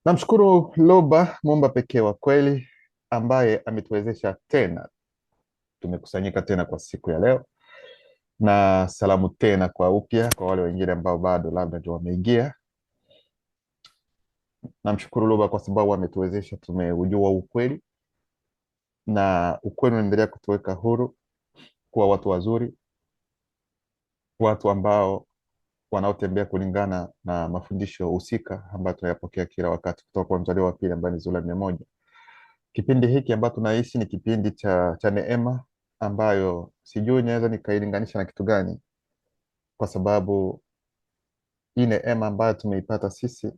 Namshukuru Loba, Muumba pekee wa kweli, ambaye ametuwezesha tena, tumekusanyika tena kwa siku ya leo, na salamu tena kwa upya kwa wale wengine ambao bado labda ndio wameingia. Namshukuru Loba kwa sababu ametuwezesha, tumeujua ukweli, na ukweli unaendelea kutuweka huru kuwa watu wazuri, watu ambao wanaotembea kulingana na mafundisho husika ambayo tunayapokea kila wakati kutoka kwa mzaliwa wa pili ambaye ni Zula 100. Kipindi hiki ambacho tunaishi ni kipindi cha neema ambayo sijui naweza nikailinganisha na kitu gani, kwa sababu hii neema ambayo tumeipata sisi,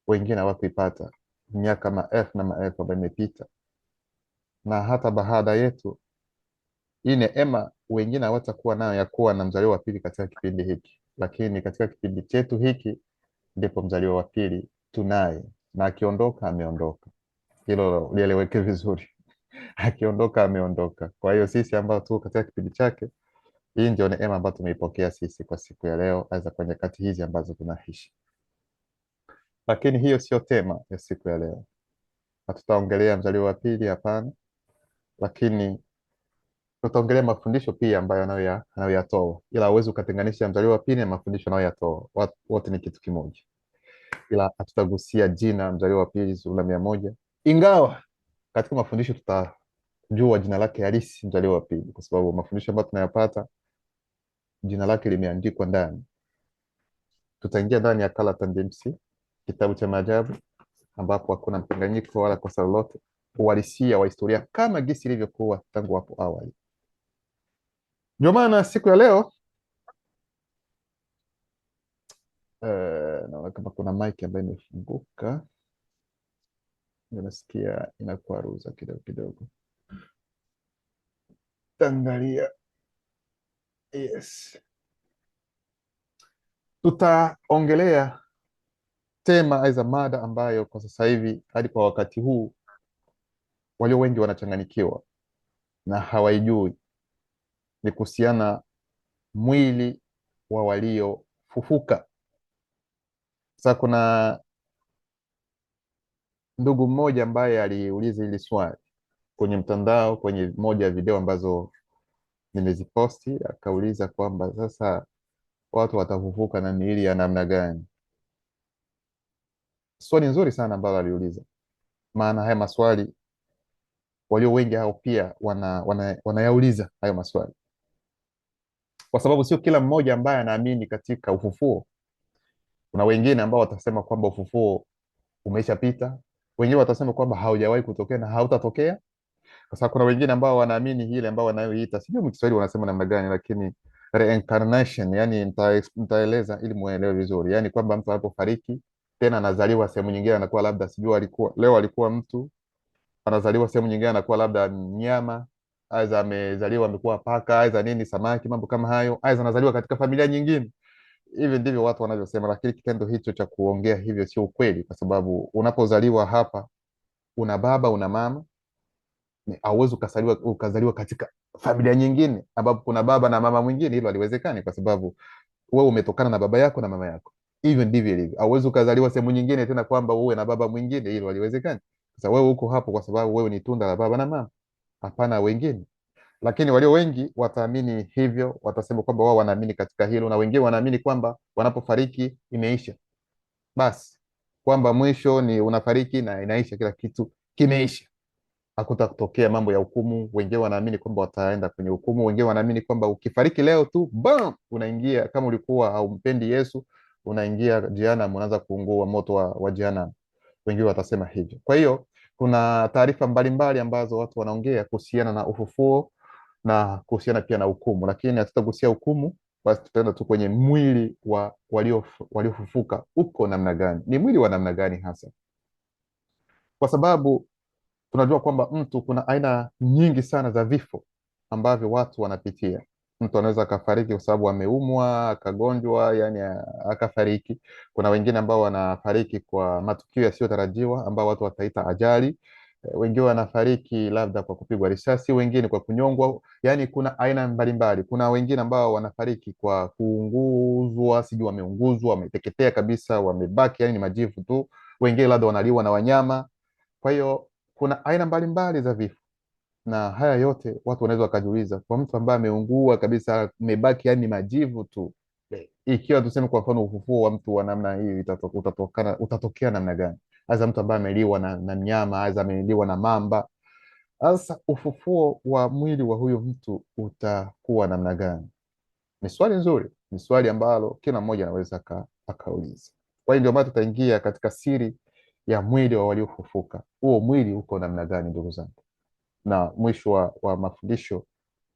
wengine hawakuipata. Miaka maelfu na maelfu ambayo imepita, na hata baada yetu hii neema wengine hawatakuwa nayo ya kuwa na mzaliwa wa pili katika kipindi hiki, lakini katika kipindi chetu hiki ndipo mzaliwa wa pili tunaye, na akiondoka ameondoka. Hilo lieleweke vizuri. Akiondoka ameondoka. Kwa hiyo sisi ambao tuko katika kipindi chake, hii ndio neema ambayo tumeipokea sisi kwa siku ya leo, aidha kwa nyakati hizi ambazo tunaishi. Lakini hiyo sio tema ya siku ya leo. Hatutaongelea mzaliwa wa pili, hapana, lakini tutaongelea mafundisho pia ambayo anayoyatoa, ila huwezi ukatenganisha mzaliwa wa pili na mafundisho anayoyatoa. Wote ni kitu kimoja, ila hatutagusia jina mzaliwa wa pili Zula 100, ingawa katika mafundisho tutajua jina lake halisi mzaliwa wa pili, kwa sababu mafundisho ambayo tunayapata jina lake limeandikwa ndani. Tutaingia ndani ya Cala Tandemsi, kitabu cha maajabu, ambapo hakuna mchanganyiko wala kosa lolote, uhalisia wa historia kama gisi ilivyokuwa tangu hapo awali. Ndio maana siku ya leo naona kama kuna mic ambayo imefunguka, nasikia inakwaruza kidogo kidogo. Tangalia, yes. Tutaongelea tema aidha mada ambayo kwa sasa hivi hadi kwa wakati huu walio wengi wanachanganyikiwa na hawaijui, ni kuhusiana mwili wa waliofufuka. Sasa kuna ndugu mmoja ambaye aliuliza hili swali kwenye mtandao, kwenye moja ya video ambazo nimeziposti, akauliza kwamba sasa watu watafufuka na miili ya namna gani? Swali nzuri sana ambalo aliuliza, maana haya maswali walio wengi hao pia wanayauliza hayo maswali, kwa sababu sio kila mmoja ambaye anaamini katika ufufuo. Kuna wengine ambao watasema kwamba ufufuo umeshapita, wengine watasema kwamba haujawahi kutokea na hautatokea. Sasa kuna wengine ambao wanaamini ile ambao wanayoiita, sijui mkiswahili wanasema namna gani, lakini reincarnation. Yani nitaeleza ili muelewe vizuri, yani kwamba mtu anapofariki tena anazaliwa sehemu nyingine, anakuwa labda sijui alikuwa mtu, anazaliwa sehemu nyingine anakuwa labda mnyama, aidha amezaliwa amekuwa paka, aidha nini, samaki, mambo kama hayo, aidha anazaliwa katika familia nyingine. Hivi ndivyo watu wanavyosema, lakini kitendo hicho cha kuongea hivyo sio ukweli, kwa sababu unapozaliwa hapa una baba una mama. Hauwezi ukazaliwa katika familia nyingine ambapo kuna baba na mama mwingine, hilo haliwezekani, kwa sababu wewe umetokana na baba yako na mama yako. Hivyo ndivyo ilivyo. Hauwezi ukazaliwa sehemu nyingine tena kwamba uwe na baba mwingine, hilo haliwezekani. Sasa wewe uko hapo kwa sababu wewe ni tunda la baba na mama, hapana wengine. Lakini walio wengi wataamini hivyo, watasema kwamba wao wanaamini katika hilo, na wengine wanaamini kwamba wanapofariki imeisha basi, kwamba mwisho ni unafariki na inaisha, kila kitu kimeisha, hakutatokea mambo ya hukumu. Wengine wanaamini kwamba wataenda kwenye hukumu, wengine wanaamini kwamba ukifariki leo tu bam, unaingia, kama ulikuwa haumpendi Yesu, unaingia jehanamu, unaanza kuungua moto wa jehanamu. Wengine watasema hivyo. Kwa hiyo kuna taarifa mbalimbali ambazo watu wanaongea kuhusiana na ufufuo na kuhusiana pia na hukumu, lakini hatutagusia hukumu, basi tutaenda tu kwenye mwili wa waliofufuka uko namna gani, ni mwili wa namna gani hasa, kwa sababu tunajua kwamba kuna aina nyingi sana za vifo ambavyo watu wanapitia. Mtu anaweza akafariki kwa sababu ameumwa, akagonjwa, yani akafariki. Kuna wengine ambao wanafariki kwa matukio yasiyotarajiwa ambao watu wataita ajali. Wengine wanafariki labda kwa kupigwa risasi, wengine kwa kunyongwa. Yani kuna aina mbalimbali. Kuna wengine ambao wanafariki kwa kuunguzwa, sijui wameunguzwa, wameteketea kabisa, wamebaki yani ni majivu tu. wengine labda wanaliwa na wanyama. Kwa hiyo kuna aina mbalimbali za vifo, na haya yote watu wanaweza wakajiuliza, kwa mtu ambaye ameungua kabisa, amebaki yani majivu tu, ikiwa tuseme kwa mfano ufufuo wa mtu wa namna hii utatokea namna gani? Hasa mtu ambaye ameliwa na mnyama, hasa ameliwa na mamba, sasa ufufuo wa mwili wa huyo mtu utakuwa namna gani? Ni swali nzuri, ni swali ambalo kila mmoja anaweza akauliza. Kwa hiyo ndio maana tutaingia katika siri ya mwili wa waliofufuka. Huo mwili uko namna gani, ndugu zangu? Na mwisho wa mafundisho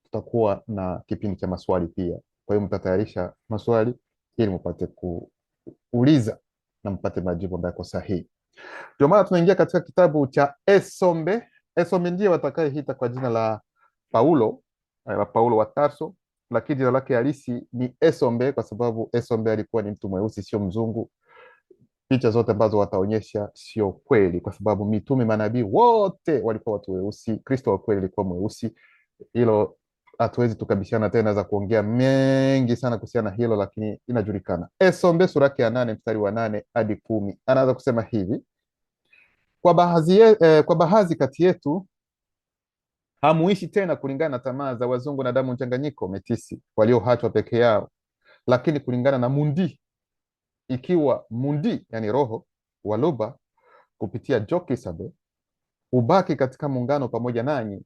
tutakuwa na kipindi cha maswali pia. Kwa hiyo mtatayarisha maswali ili mpate kuuliza na mpate majibu ambayo yako sahihi. Ndio maana tunaingia katika kitabu cha Esombe. Esombe ndiye watakayeita kwa jina la Paulo, Paulo wa Tarso, lakini jina lake halisi ni Esombe kwa sababu Esombe alikuwa ni mtu mweusi, sio mzungu. Picha zote ambazo wataonyesha sio kweli, kwa sababu mitume, manabii wote walikuwa watu weusi. Kristo wa kweli alikuwa mweusi. Hilo hatuwezi tukabishana tena, za kuongea mengi sana kuhusiana na hilo, lakini inajulikana. Esombe sura yake ya 8 mstari wa 8 hadi 10 anaanza kusema hivi: kwa baadhi kati yetu hamuishi tena kulingana na tamaa za wazungu na damu mchanganyiko metisi walioachwa peke yao, lakini kulingana na mundi, ikiwa mundi yani roho wa Luba kupitia Jokisabe ubaki katika muungano pamoja nanyi.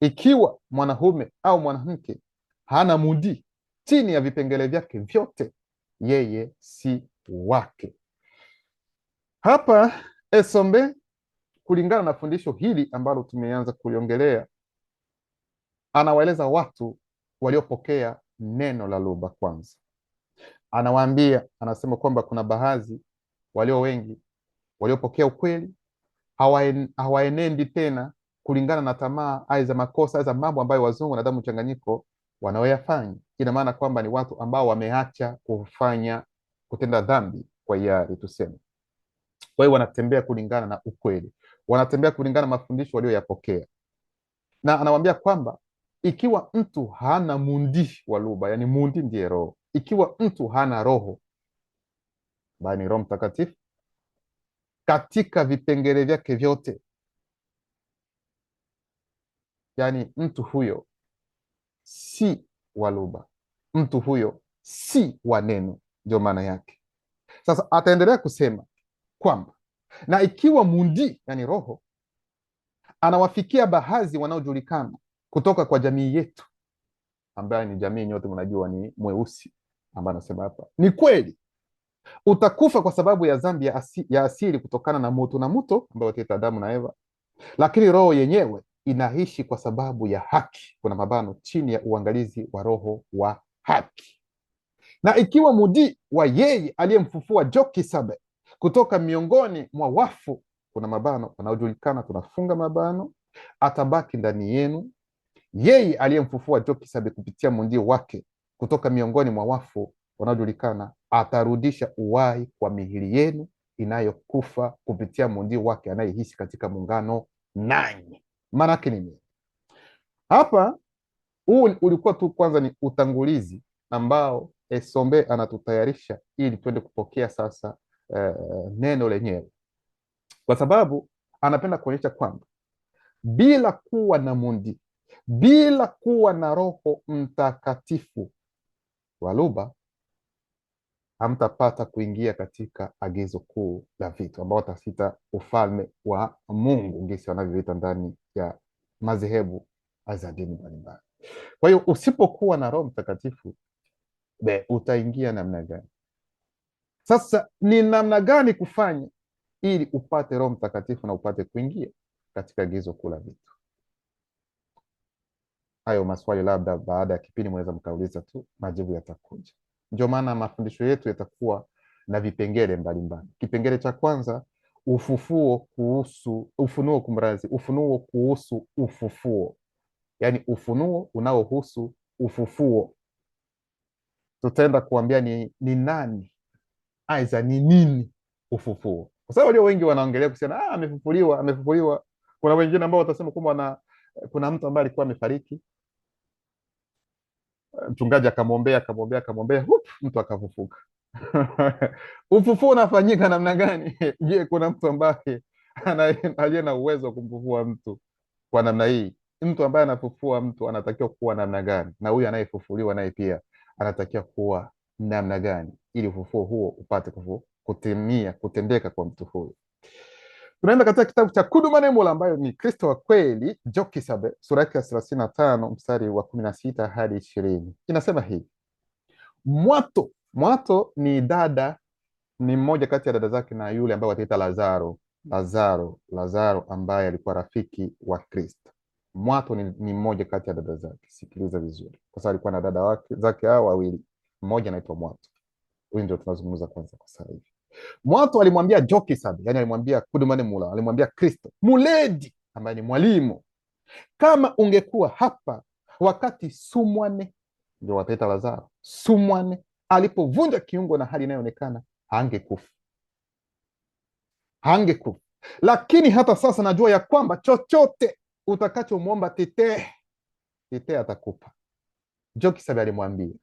Ikiwa mwanamume au mwanamke hana mundi chini ya vipengele vyake vyote, yeye si wake. Hapa Esombe, kulingana na fundisho hili ambalo tumeanza kuliongelea, anawaeleza watu waliopokea neno la Luba kwanza. Anawaambia, anasema kwamba kuna baadhi walio wengi waliopokea ukweli hawaenendi tena kulingana na tamaa ai za makosa za mambo ambayo wazungu na damu mchanganyiko wanaoyafanya. Ina maana kwamba ni watu ambao wameacha kutenda dhambi kwa hiari tuseme. Kwa hiyo wanatembea kulingana na ukweli, wanatembea kulingana na mafundisho walioyapokea. Na anawaambia kwamba ikiwa mtu hana mundi wa Luba, yani mundi ndiye roho, ikiwa mtu hana roho, bali ni Roho Mtakatifu katika vipengele vyake vyote, yani mtu huyo si wa Luba, mtu huyo si wa neno. Ndio maana yake. Sasa ataendelea kusema kwamba na ikiwa mundi yani roho anawafikia baadhi wanaojulikana kutoka kwa jamii yetu, ambaye ni jamii nyote mnajua ni mweusi, ambaye anasema hapa ni kweli utakufa kwa sababu ya dhambi ya asili kutokana na moto na moto ambayo wataita Adamu na Eva, lakini roho yenyewe inaishi kwa sababu ya haki, kuna mabano, chini ya uangalizi wa roho wa haki. Na ikiwa mudi wa yeye aliyemfufua Jokisabe kutoka miongoni mwa wafu, kuna mabano wanaojulikana, tunafunga mabano, atabaki ndani yenu. Yeye aliyemfufua Jokisabe kupitia mudi wake kutoka miongoni mwa wafu wanaojulikana atarudisha uhai kwa miili yenu inayokufa kupitia mudi wake anayeishi katika muungano nanyi. Maana yake nini hapa? Huu ulikuwa tu kwanza ni utangulizi ambao Esombe anatutayarisha ili tuende kupokea sasa neno lenyewe, kwa sababu anapenda kuonyesha kwamba bila kuwa na mundi, bila kuwa na Roho Mtakatifu wa Luba, hamtapata kuingia katika agizo kuu la vitu ambao watasita ufalme wa Mungu, ngisi wanavyoita ndani ya madhehebu za dini mbalimbali. Kwa hiyo usipokuwa na Roho Mtakatifu, utaingia namna gani? Sasa ni namna gani kufanya ili upate Roho Mtakatifu na upate kuingia katika agizo kuu la vitu? Hayo maswali labda baada ya kipindi mweza mkauliza tu, majibu yatakuja. Ndio maana mafundisho yetu yatakuwa na vipengele mbalimbali. Kipengele cha kwanza, ufunuo kuhusu ufufuo, yaani ufunuo unaohusu ufufuo. Tutaenda kuambia ni nani aiza ni nini ufufuo, kwa sababu walio wengi wanaongelea kusema amefufuliwa. Kuna wengine ambao watasema kwamba kuna mtu ambaye alikuwa amefariki, mchungaji akamwombea, mtu akafufuka. Ufufuo unafanyika namna gani? Je, kuna mtu ambaye aliye na uwezo wa kumfufua mtu kwa namna hii? Mtu ambaye anafufua mtu anatakiwa kuwa namna gani, na huyu anayefufuliwa naye pia anatakiwa kuwa namna gani, ili ufufuo huo upate kutimia, kutendeka kwa mtu huyu? Tunaenda katika kitabu cha Kudu Nemula ambayo ni Kristo wa kweli, Jokisabe, sura yake ya 35 mstari wa 16 hadi 20. Inasema hivi: Mwato ni dada, ni mmoja kati ya dada zake na yule ambaye wataita Lazaro ambaye alikuwa rafiki wa Kristo. Mwato ni mmoja kati ya dada zake. Sikiliza vizuri, kwa sababu alikuwa na dada zake hao wawili, mmoja anaitwa Mwato. Huyu ndio tunazungumza kwanza kwa sasa hivi. Mwato alimwambia Jokisabe, yani alimwambia Kudumane Mula, alimwambia Kristo muledi, ambaye ni mwalimu, kama ungekuwa hapa wakati Sumwane, ndio wataita Lazaro, Sumwane alipovunja kiungo na hali inayoonekana, hangekufa. Lakini hata sasa najua ya kwamba chochote utakachomwomba Tete atakupa. Jokisabe alimwambia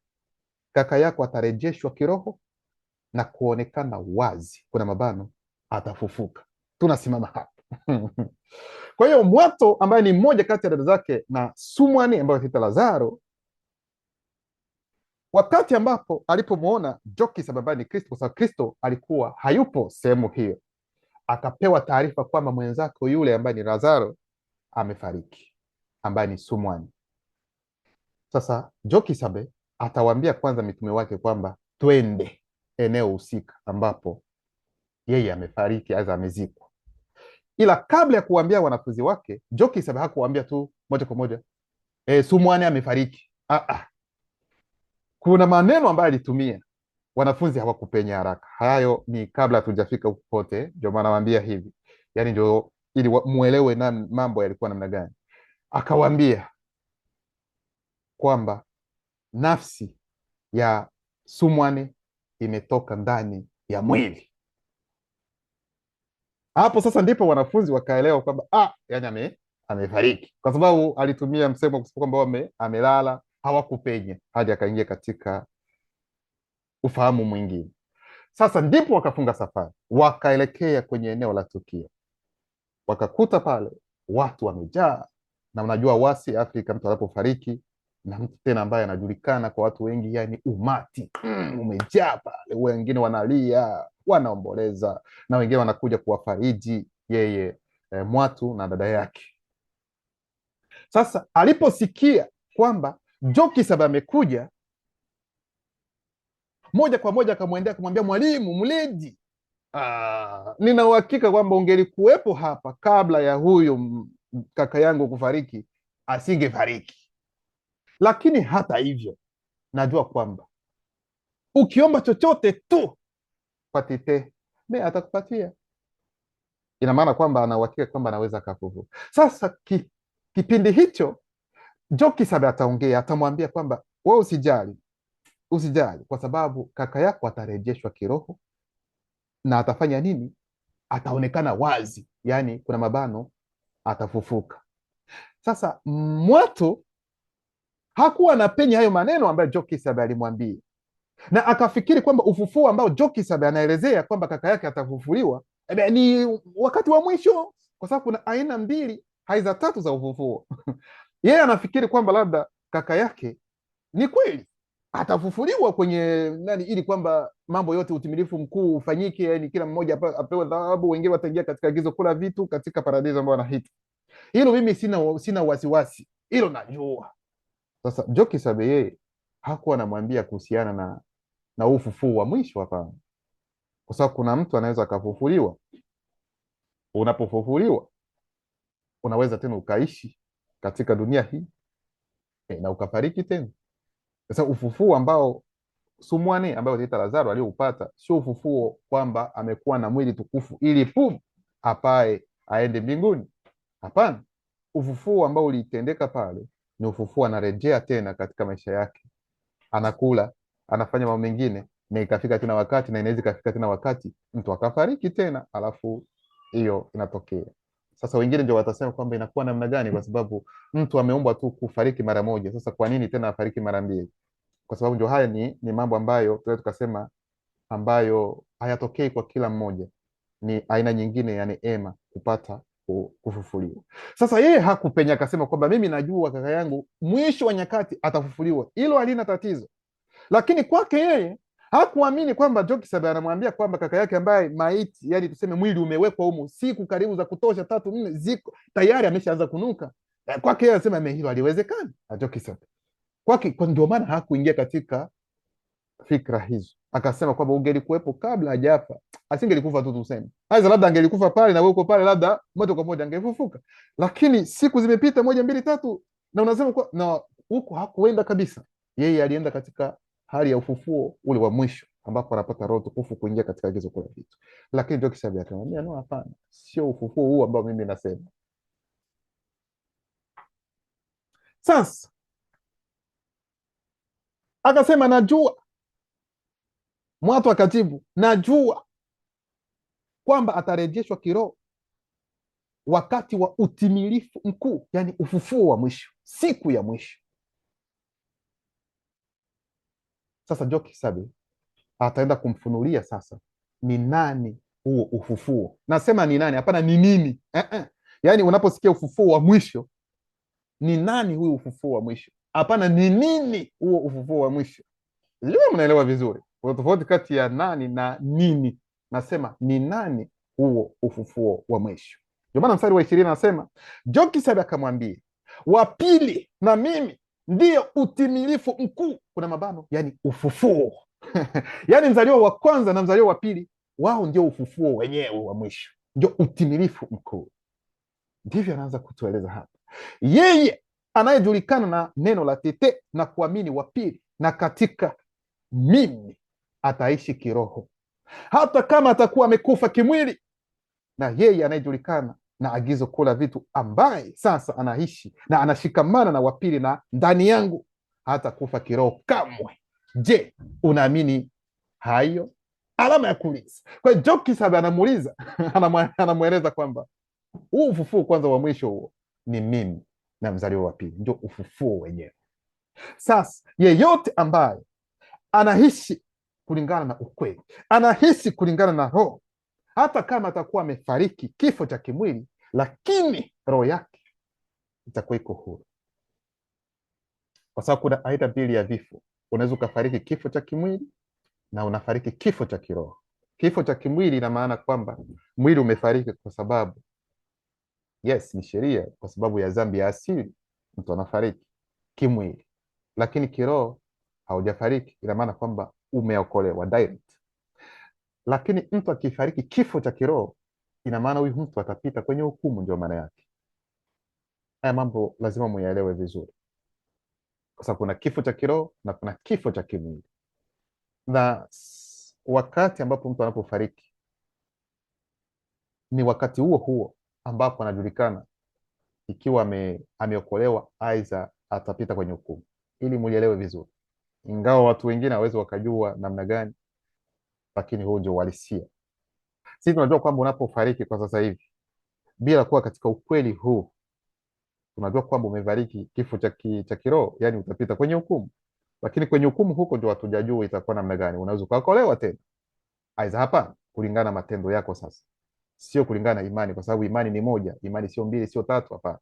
kaka yako atarejeshwa kiroho na kuonekana wazi, kuna mabano, atafufuka. Tunasimama hapa. Kwa hiyo Mwato ambaye ni mmoja kati ya dada zake na Sumwani ambayo anaitwa Lazaro, wakati ambapo alipomwona Jokisabe ambaye ni Kristo, kwa sababu Kristo alikuwa hayupo sehemu hiyo, akapewa taarifa kwamba mwenzako yule ambaye ni Lazaro amefariki, ambaye ni Sumwani. Sasa Jokisabe atawaambia kwanza mitume wake kwamba twende eneo husika ambapo yeye amefariki, aza amezikwa. Ila kabla ya kuambia wanafunzi wake, Jokisabe hakuambia tu moja kwa moja Sumwani amefariki. Kuna maneno ambayo alitumia, wanafunzi hawakupenya haraka. Hayo ni kabla hatujafika huko pote, ndio maana nawaambia hivi, yani ndio ili muelewe na mambo yalikuwa namna gani. Akawaambia kwamba nafsi ya Sumwani imetoka ndani ya mwili. Hapo sasa ndipo wanafunzi wakaelewa kwamba yani amefariki, kwa sababu alitumia msemo kusema kwamba amelala. Hawakupenya hadi akaingia katika ufahamu mwingine. Sasa ndipo wakafunga safari, wakaelekea kwenye eneo la tukio. Wakakuta pale watu wamejaa, na unajua wasi Afrika, mtu anapofariki na mtu tena ambaye anajulikana kwa watu wengi, yani umati umejaa pale. Wengine wanalia, wanaomboleza, na wengine wanakuja kuwafariji yeye Mwatu na dada yake. Sasa aliposikia kwamba Jokisabe amekuja, moja kwa moja akamwendea kumwambia, mwalimu mledi, nina uhakika kwamba ungelikuwepo hapa kabla ya huyu kaka yangu kufariki, asingefariki. Lakini hata hivyo najua kwamba ukiomba chochote tu kwa Tete atakupatia. Ina maana kwamba ana uhakika kwamba anaweza akafufuka. Sasa kipindi hicho Jokisabe ataongea, atamwambia kwamba wewe usijali, kwa sababu kaka yako atarejeshwa kiroho na atafanya nini? Ataonekana wazi, yani kuna mabano, atafufuka. Sasa Mwatu hakuwa na penye hayo maneno ambayo Jokisabe alimwambia, na akafikiri kwamba ufufuo ambao Jokisabe anaelezea kwamba kaka yake atafufuliwa ni wakati wa mwisho, kwa sababu kuna aina mbili, aiza tatu za ufufuo. Yeye anafikiri kwamba labda kaka yake ni kweli atafufuliwa kwenye ili kwamba mambo yote, utimilifu mkuu ufanyike, yani kila mmoja apewe dhahabu, wengine wataingia katika agizo kula vitu katika paradiso ambayo anahita. Hilo mimi sina wasiwasi, hilo najua. Sasa Jokisabe yeye hakuwa anamwambia kuhusiana na ufufuo wa mwisho, hapana, kwa sababu kuna mtu anaweza akafufuliwa. Unapofufuliwa unaweza tena ukaishi katika dunia hii na ukafariki tena. Sasa ufufuo ambao Sumwani ambayo wataita Lazaro aliyoupata sio ufufuo kwamba amekuwa na mwili tukufu ili apae aende mbinguni. Hapana, ufufuo ambao ulitendeka pale ni ufufuo anarejea tena katika maisha yake, anakula, anafanya mambo mengine, na ikafika tena wakati, na inaweza ikafika tena wakati mtu akafariki tena, alafu hiyo inatokea. Sasa wengine ndio watasema kwamba inakuwa namna gani, kwa sababu mtu ameumbwa tu kufariki mara moja. Sasa kwa nini tena afariki mara mbili? Kwa sababu ndio haya ni mambo ambayo tunaweza tukasema ambayo hayatokei kwa kila mmoja, ni aina nyingine ya neema kupata kufufuliwa. Sasa yeye hakupenya akasema kwamba mimi najua kaka yangu mwisho wa nyakati atafufuliwa, hilo halina tatizo. Lakini kwake yeye hakuamini kwamba Jokisab anamwambia kwamba kaka yake ambaye maiti, yani tuseme mwili umewekwa humu siku karibu za kutosha 3-4 ziko tayari ameshaanza kunuka. Kwake yeye anasema hilo haliwezekani. Jokisab kwake, ndio maana hakuingia katika fikra hizo, akasema kwamba ungelikuwepo kabla hajafa asingelikufa tu, tuseme aidha labda angelikufa pale na wewe uko pale, labda moja kwa moja angefufuka. Lakini siku zimepita 1 2 3 na unasema kwa na huko hakuenda kabisa. Yeye alienda katika hali ya ufufuo ule wa mwisho, ambapo anapata roho tukufu kuingia katika agizo kula vitu. Lakini ndio kisha akamwambia no, hapana, sio ufufuo huu ambao mimi nasema. Sasa akasema najua. Mwatu akajibu najua kwamba atarejeshwa kiroho wakati wa utimilifu mkuu, yani ufufuo wa mwisho, siku ya mwisho. Sasa Jokisab ataenda kumfunulia sasa ni nani huo ufufuo. Nasema ni nani, hapana ni nini. Yani unaposikia ufufuo wa mwisho, ni nani huo ufufuo wa mwisho, hapana ni nini huo ufufuo wa mwisho. Liwe mnaelewa vizuri kuna tofauti kati ya nani na nini. Nasema ni nani huo ufufuo wa mwisho. Ndio maana mstari wa 20 anasema Jokisab akamwambia, wa pili na mimi ndiyo utimilifu mkuu, kuna mabano, yani ufufuo yani mzaliwa wa kwanza na mzaliwa wa pili, wao ndio ufufuo wenyewe wa mwisho, ndio utimilifu mkuu. Ndivyo anaanza kutueleza hapa, yeye anayejulikana na neno la tete na kuamini wa pili, na katika mimi ataishi kiroho hata kama atakuwa amekufa kimwili, na yeye anayejulikana na agizo kula vitu, ambaye sasa anaishi na anashikamana na wapili na ndani yangu, hata kufa kiroho kamwe. Je, unaamini hayo? Alama ya kuuliza. Kwa hiyo Jokisab anamuuliza anamweleza kwamba huu ufufuo kwanza wa mwisho huo ni mimi na mzaliwa wa pili, ndio ufufuo wenyewe. Sasa yeyote ambaye anaishi kulingana na ukweli, anaishi kulingana na roho, hata kama atakuwa amefariki kifo cha kimwili, lakini roho yake itakuwa iko huru, kwa sababu kuna aina mbili ya vifo. Unaweza ukafariki kifo cha kimwili na unafariki kifo cha kiroho. Kifo cha kimwili ina maana kwamba mwili umefariki kwa sababu yes, ni sheria, kwa sababu ya dhambi ya asili, mtu anafariki kimwili. Lakini kiroho haujafariki, ina maana kwamba umeokolewa direct. Lakini mtu akifariki kifo cha kiroho, ina maana huyu mtu atapita kwenye hukumu. Ndio maana yake. Haya mambo lazima muyaelewe vizuri, kwa sababu kuna kifo cha kiroho na kuna kifo cha kimwili. Na wakati ambapo mtu anapofariki ni wakati huo huo ambapo anajulikana ikiwa ameokolewa, aidha atapita kwenye hukumu, ili mulielewe vizuri, ingawa watu wengine hawezi wakajua namna gani, lakini huu ndio uhalisia. Sisi tunajua kwamba unapofariki kwa sasa hivi bila kuwa katika ukweli huu, tunajua kwamba umefariki kifo cha kiroho, yani utapita kwenye hukumu. Lakini kwenye hukumu huko ndio hatujajua itakuwa namna gani. Unaweza ukaokolewa tena, aidha hapana, kulingana na matendo yako. Sasa sio kulingana na imani, kwa sababu imani ni moja, imani sio mbili, sio tatu, hapana.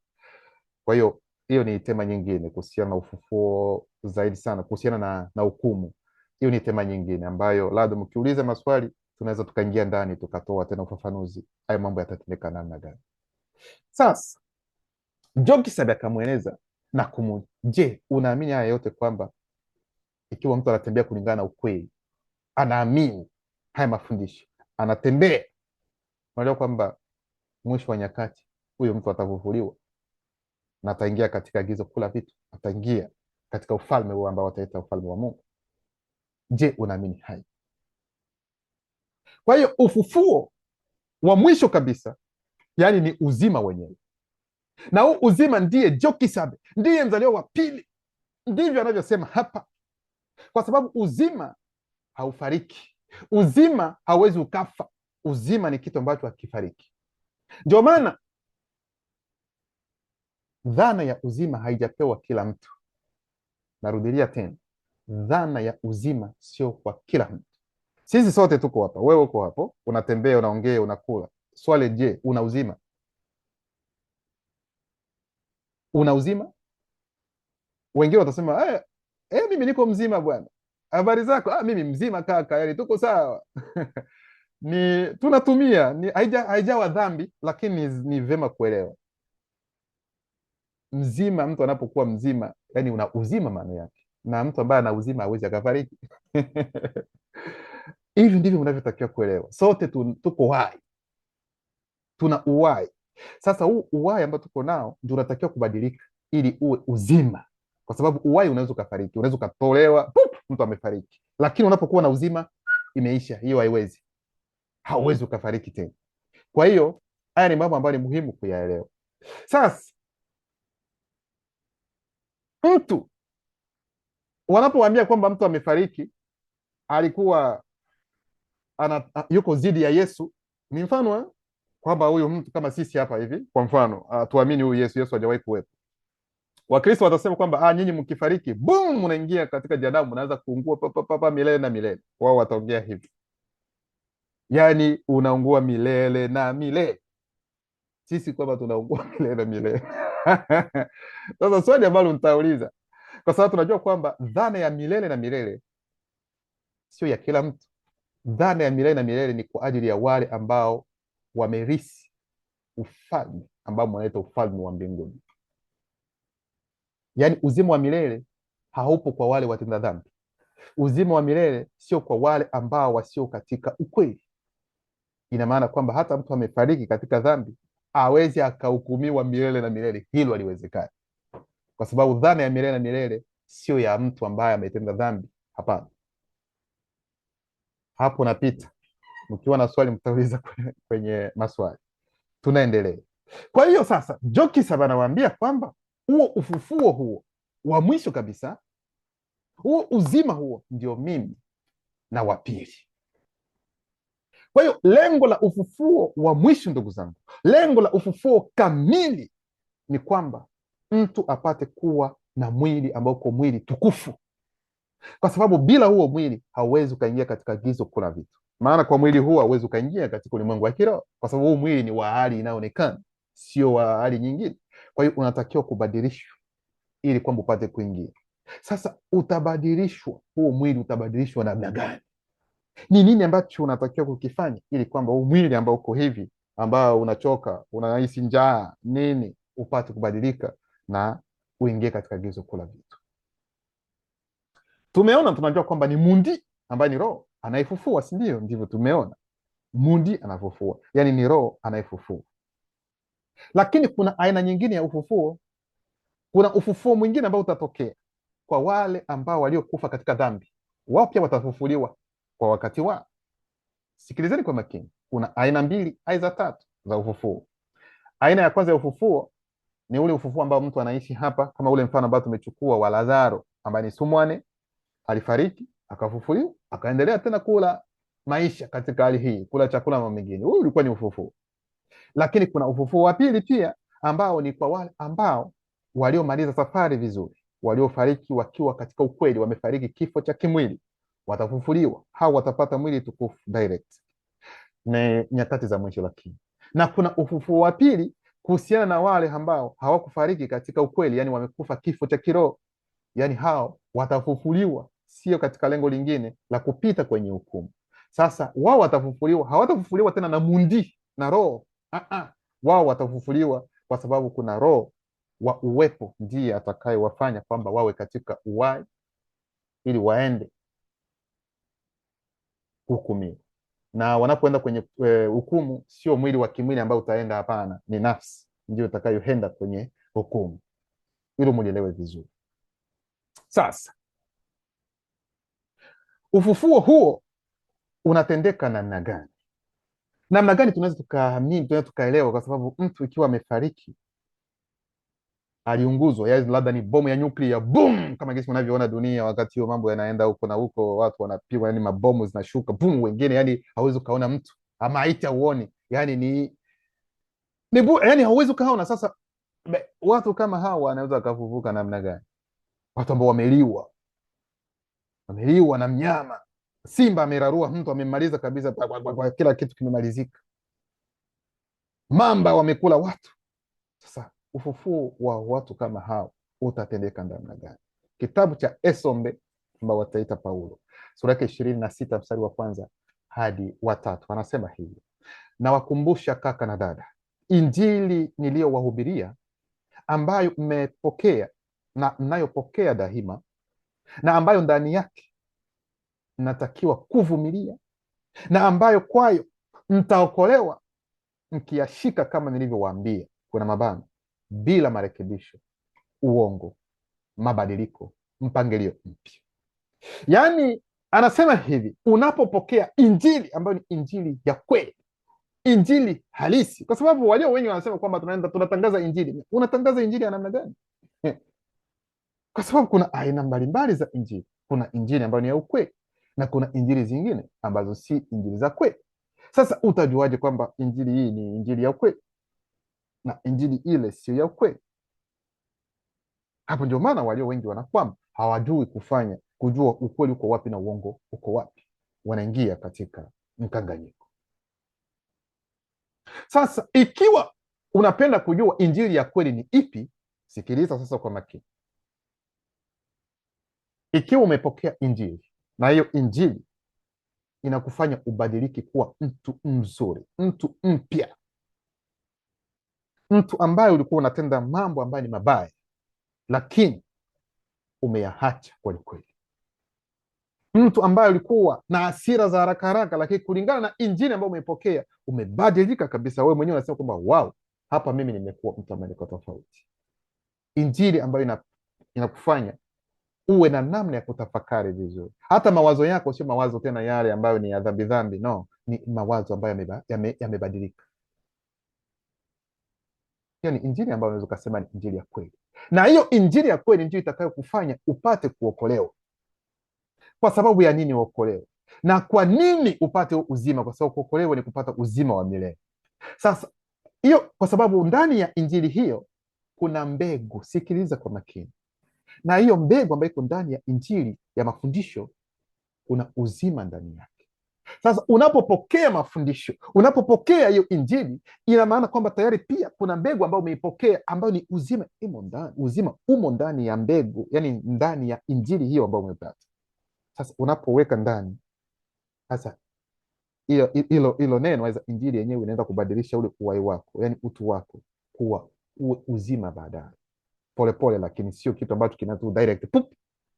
Kwa hiyo hiyo ni tema nyingine kuhusiana na ufufuo, zaidi sana kuhusiana na hukumu. Hiyo ni tema nyingine ambayo labda mkiuliza maswali tunaweza tukaingia ndani tukatoa tena ufafanuzi, hayo mambo yatatendeka namna gani. Sasa Jokisab akamweleza na je, unaamini haya yote, kwamba ikiwa mtu anatembea kulingana na ukweli, anaamini haya mafundisho, anatembea, unaelewa kwamba mwisho wa nyakati huyo mtu atafufuliwa na ataingia katika agizo kula vitu, ataingia katika ufalme huo ambao ataita ufalme wa Mungu. Je, unaamini hayo? Kwa hiyo ufufuo wa mwisho kabisa, yani ni uzima wenyewe, na huu uzima ndiye Jokisab, ndiye mzaliwa wa pili. Ndivyo anavyosema hapa, kwa sababu uzima haufariki, uzima hauwezi ukafa. Uzima ni kitu ambacho hakifariki. Ndio maana dhana ya uzima haijapewa kila mtu. Narudilia tena, dhana ya uzima sio kwa kila mtu. Sisi sote tuko hapa, wewe uko hapo, unatembea, unaongea, unakula. Swali, je, una uzima? Una uzima? Wengine watasema mimi niko mzima bwana, habari zako? Mimi mzima kaka, yani tuko sawa. Ni tunatumia ni haijawa dhambi, lakini ni vema kuelewa mzima. Mtu anapokuwa mzima, yani una uzima maana yake, na mtu ambaye ana uzima hawezi akafariki. Hivi ndivyo unavyotakiwa kuelewa. Sote tuko hai, tuna uhai. Sasa huu uhai ambao tuko nao ndio unatakiwa kubadilika ili uwe uzima, kwa sababu uhai unaweza ukafariki, unaweza ukatolewa, mtu amefariki. Lakini unapokuwa na uzima, imeisha hiyo, haiwezi, hauwezi ukafariki tena. Kwa hiyo haya ni mambo ambayo ni muhimu kuyaelewa. Sasa mtu wanapoambia kwamba mtu amefariki, alikuwa yuko zidi ya Yesu, ni mfano kwamba huyu mtu kama sisi hapa hivi, kwa mfano tuamini huyu Yesu hajawahi kuwepo. Wakristo watasema kwamba nyinyi mkifariki, boom, mnaingia katika jehanamu, mnaanza kuungua papa milele na milele. Wao wataongea hivi, yaani unaungua milele na milele. Sisi kwamba tunaungua milele na milele. Sasa swali ambalo nitauliza, kwa sababu tunajua kwamba dhana ya milele na milele sio ya kila mtu. Dhana ya milele na milele ni kwa ajili ya wale ambao wamerisi ufalme ambao wanaita ufalme wa mbinguni. Yaani uzima wa milele haupo kwa wale watenda dhambi. Uzima wa milele sio kwa wale ambao wasio katika ukweli. Ina maana kwamba hata mtu amefariki katika dhambi hawezi akahukumiwa milele na milele. Hilo haliwezekani, kwa sababu dhana ya milele na milele sio ya mtu ambaye ametenda dhambi. Hapana. Hapo napita, mkiwa na swali mtauliza kwenye maswali. Tunaendelea. Kwa hiyo sasa Jokisa anawaambia kwamba huo ufufuo huo wa mwisho kabisa, huo uzima huo ndio mimi na wa pili. Kwa hiyo lengo la ufufuo wa mwisho, ndugu zangu, lengo la ufufuo kamili ni kwamba mtu apate kuwa na mwili ambao uko mwili tukufu, kwa sababu bila huo mwili hauwezi ukaingia katika gizo kula vitu. Maana kwa mwili huo hauwezi ukaingia katika ulimwengu wa kiroho, kwa sababu huu mwili ni wa hali inayoonekana, sio wa hali nyingine. Kwa hiyo unatakiwa kubadilishwa ili kwamba upate kuingia. Sasa utabadilishwa, huo mwili utabadilishwa namna gani? Ni nini ambacho unatakiwa kukifanya ili kwamba huu mwili ambao uko hivi, ambao unachoka, unahisi njaa nini, upate kubadilika na uingie katika gizo kula vitu? Tunajua kwamba ni mundi ambaye ni roho anayefufua, si ndio? Ndivyo tumeona, mundi anafufua, yani ni roho anayefufua. Lakini kuna aina nyingine ya ufufuo. Kuna ufufuo mwingine ambao utatokea kwa wale ambao waliokufa katika dhambi. Wao pia watafufuliwa kwa wakati wao. Sikilizeni kwa makini. Kuna aina mbili, aidha tatu za ufufuo. Aina ya kwanza ya ufufuo ni ule ufufuo ambao mtu anaishi hapa, kama ule mfano ambao tumechukua wa Lazaro ambaye ni sumwane, alifariki akafufuliwa, akaendelea tena kula maisha katika hali hii, kula chakula na mengine. Huyu ulikuwa ni ufufuo. Lakini kuna ufufuo wa pili pia ambao ni kwa wale ambao waliomaliza safari vizuri, waliofariki wakiwa katika ukweli, wamefariki kifo cha kimwili, watafufuliwa. Hao watapata mwili tukufu direct, ni nyakati za mwisho. Lakini na kuna ufufuo wa pili kuhusiana na wale ambao hawakufariki katika ukweli, yani wamekufa kifo cha kiroho, yani hao watafufuliwa, sio katika lengo lingine la kupita kwenye hukumu. Sasa wao watafufuliwa, hawatafufuliwa tena na mundi na roho. Wao watafufuliwa kwa sababu kuna roho wa uwepo ndiye atakayewafanya kwamba wawe katika uhai ili waende hukumiwa. Na wanapoenda kwenye hukumu, sio mwili wa kimwili ambao utaenda, hapana, ni nafsi ndio itakayoenda kwenye hukumu. Hilo mulielewe vizuri. Sasa ufufuo huo unatendeka namna gani? Namna gani tunaweza tukaamini, tunaweza tukaelewa? Kwa sababu mtu ikiwa amefariki, aliunguzwa, yaani labda ni bomu ya nyuklia, boom, kama jinsi unavyoona dunia wakati huo mambo yanaenda huko na huko, watu wanapigwa, yani mabomu zinashuka, boom, wengine yani hauwezi ukaona mtu ama haita uone, yani ni yani hauwezi ukaona. Sasa watu kama hawa wanaweza wakafufuka namna gani? Watu ambao wameliwa na mnyama, Simba amerarua mtu, amemmaliza kabisa, kila kitu kimemalizika. Mamba wamekula watu. Sasa ufufuo wa watu kama hao utatendeka namna gani? Kitabu cha Esombe ambao wataita Paulo, sura yake 26 mstari wa kwanza hadi watatu, anasema hivi: nawakumbusha kaka na dada, injili niliyowahubiria, ambayo mmepokea na mnayopokea daima, na ambayo ndani yake mnatakiwa kuvumilia, na ambayo kwayo mtaokolewa, mkiyashika kama nilivyowaambia, kuna mabano, bila marekebisho, uongo, mabadiliko, mpangilio mpya. Yaani anasema hivi, unapopokea injili ambayo ni injili ya kweli, injili halisi, kwa sababu walio wengi wanasema kwamba tunatangaza injili. Unatangaza injili ya namna gani? Kwa sababu kuna aina mbalimbali za injili. Kuna injili ambayo ni ya ukweli na kuna injili zingine ambazo si injili za kweli. Sasa utajuaje kwamba injili hii ni injili ya ukweli na injili ile sio ya ukweli? Hapo ndio maana walio wengi wanakwama, hawajui kujua ukweli uko wapi na uongo uko wapi, wanaingia katika mkanganyiko. Sasa ikiwa unapenda kujua injili ya kweli ni ipi, sikiliza sasa kwa makini. Ikiwa umepokea injili na hiyo injili inakufanya ubadiliki kuwa mtu mzuri, mtu mpya, mtu ambaye ulikuwa unatenda mambo ambayo ni mabaya lakini umeyahacha kwelikweli, mtu ambaye ulikuwa na hasira za haraka haraka, lakini kulingana na injili ambayo umepokea umebadilika kabisa. Wewe mwenyewe unasema kwamba wow, hapa mimi nimekuwa mtu ambaye niko tofauti. Injili ambayo inakufanya uwe na namna ya kutafakari vizuri. Hata mawazo yako sio mawazo tena yale ambayo ni ya dhambi dhambi, no, ni mawazo ambayo yamebadilika. Hiyo ni injili ambayo unaweza kusema ni injili ya kweli, na hiyo injili ya kweli ndio itakayokufanya upate kuokolewa. Kwa sababu ya nini uokolewe na kwa nini upate uzima? Kwa sababu kuokolewa ni kupata uzima wa milele. Sasa hiyo, kwa sababu ndani ya injili hiyo kuna mbegu. Sikiliza kwa makini, na hiyo mbegu ambayo iko ndani ya injili ya mafundisho, kuna uzima ndani yake. Sasa unapopokea mafundisho, unapopokea hiyo injili, ina maana kwamba tayari pia kuna mbegu ambayo umeipokea ambayo ni uzima. Uzima umo ndani ya mbegu, yani ndani ya injili hiyo ambayo umepata. Sasa unapoweka ndani, sasa hilo neno aidha injili yenyewe inaenda kubadilisha ule uhai wako, yani utu wako kuwa uzima baadaye, polepole, lakini sio kitu ambacho kinatu direct pup,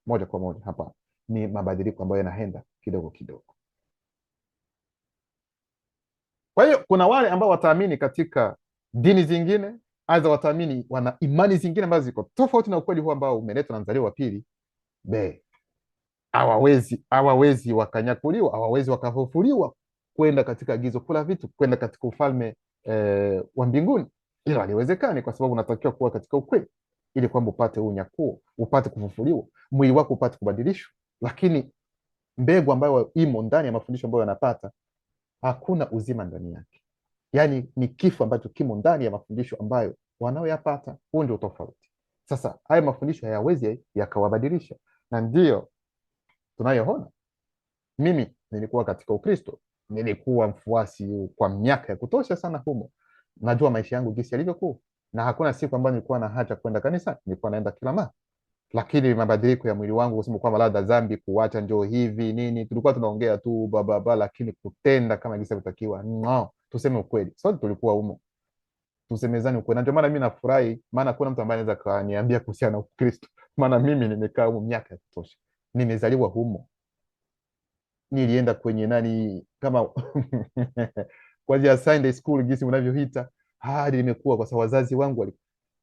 moja kwa moja. Hapa ni mabadiliko ambayo yanaenda kidogo kidogo. Kwa hiyo kuna wale ambao wataamini katika dini zingine, aidha wataamini, wana imani zingine ambazo ziko tofauti na ukweli huu ambao umeletwa na mzaliwa wa pili. Hawawezi wakanyakuliwa, hawawezi wakafufuliwa kwenda katika agizo kula vitu, kwenda katika ufalme wa mbinguni. Hilo haliwezekani, kwa sababu unatakiwa kuwa katika ukweli ili kwamba upate unyakuo, upate kufufuliwa, mwili wako upate kubadilishwa. Lakini mbegu ambayo imo ndani ya mafundisho ambayo yanapata, hakuna uzima ndani yake, yaani ni kifo ambacho kimo ndani ya mafundisho ambayo wanaoyapata. Huu ndio tofauti. Sasa haya mafundisho hayawezi yakawabadilisha, na ndio tunayoona. Mimi nilikuwa katika Ukristo, nilikuwa mfuasi kwa miaka ya kutosha sana humo, najua maisha yangu jinsi yalivyokuwa, na hakuna siku ambayo nilikuwa na haja kwenda kanisa, nilikuwa naenda kila mara. Lakini mabadiliko ya mwili wangu, kusema kwamba labda dhambi kuacha njoo hivi nini, tulikuwa tunaongea tu baba, lakini kutenda kama jinsi kutakiwa, no. Tuseme ukweli, sote tulikuwa humo, tusemezani ukweli. Na ndio maana mimi nafurahi, maana kuna mtu ambaye anaweza kaniambia kuhusiana na Ukristo, maana mimi nimekaa humo miaka ya kutosha, nimezaliwa humo, nilienda kwenye nani kama kwanzia Sunday school jinsi unavyoita hadi nimekuwa, kwa sababu wazazi wangu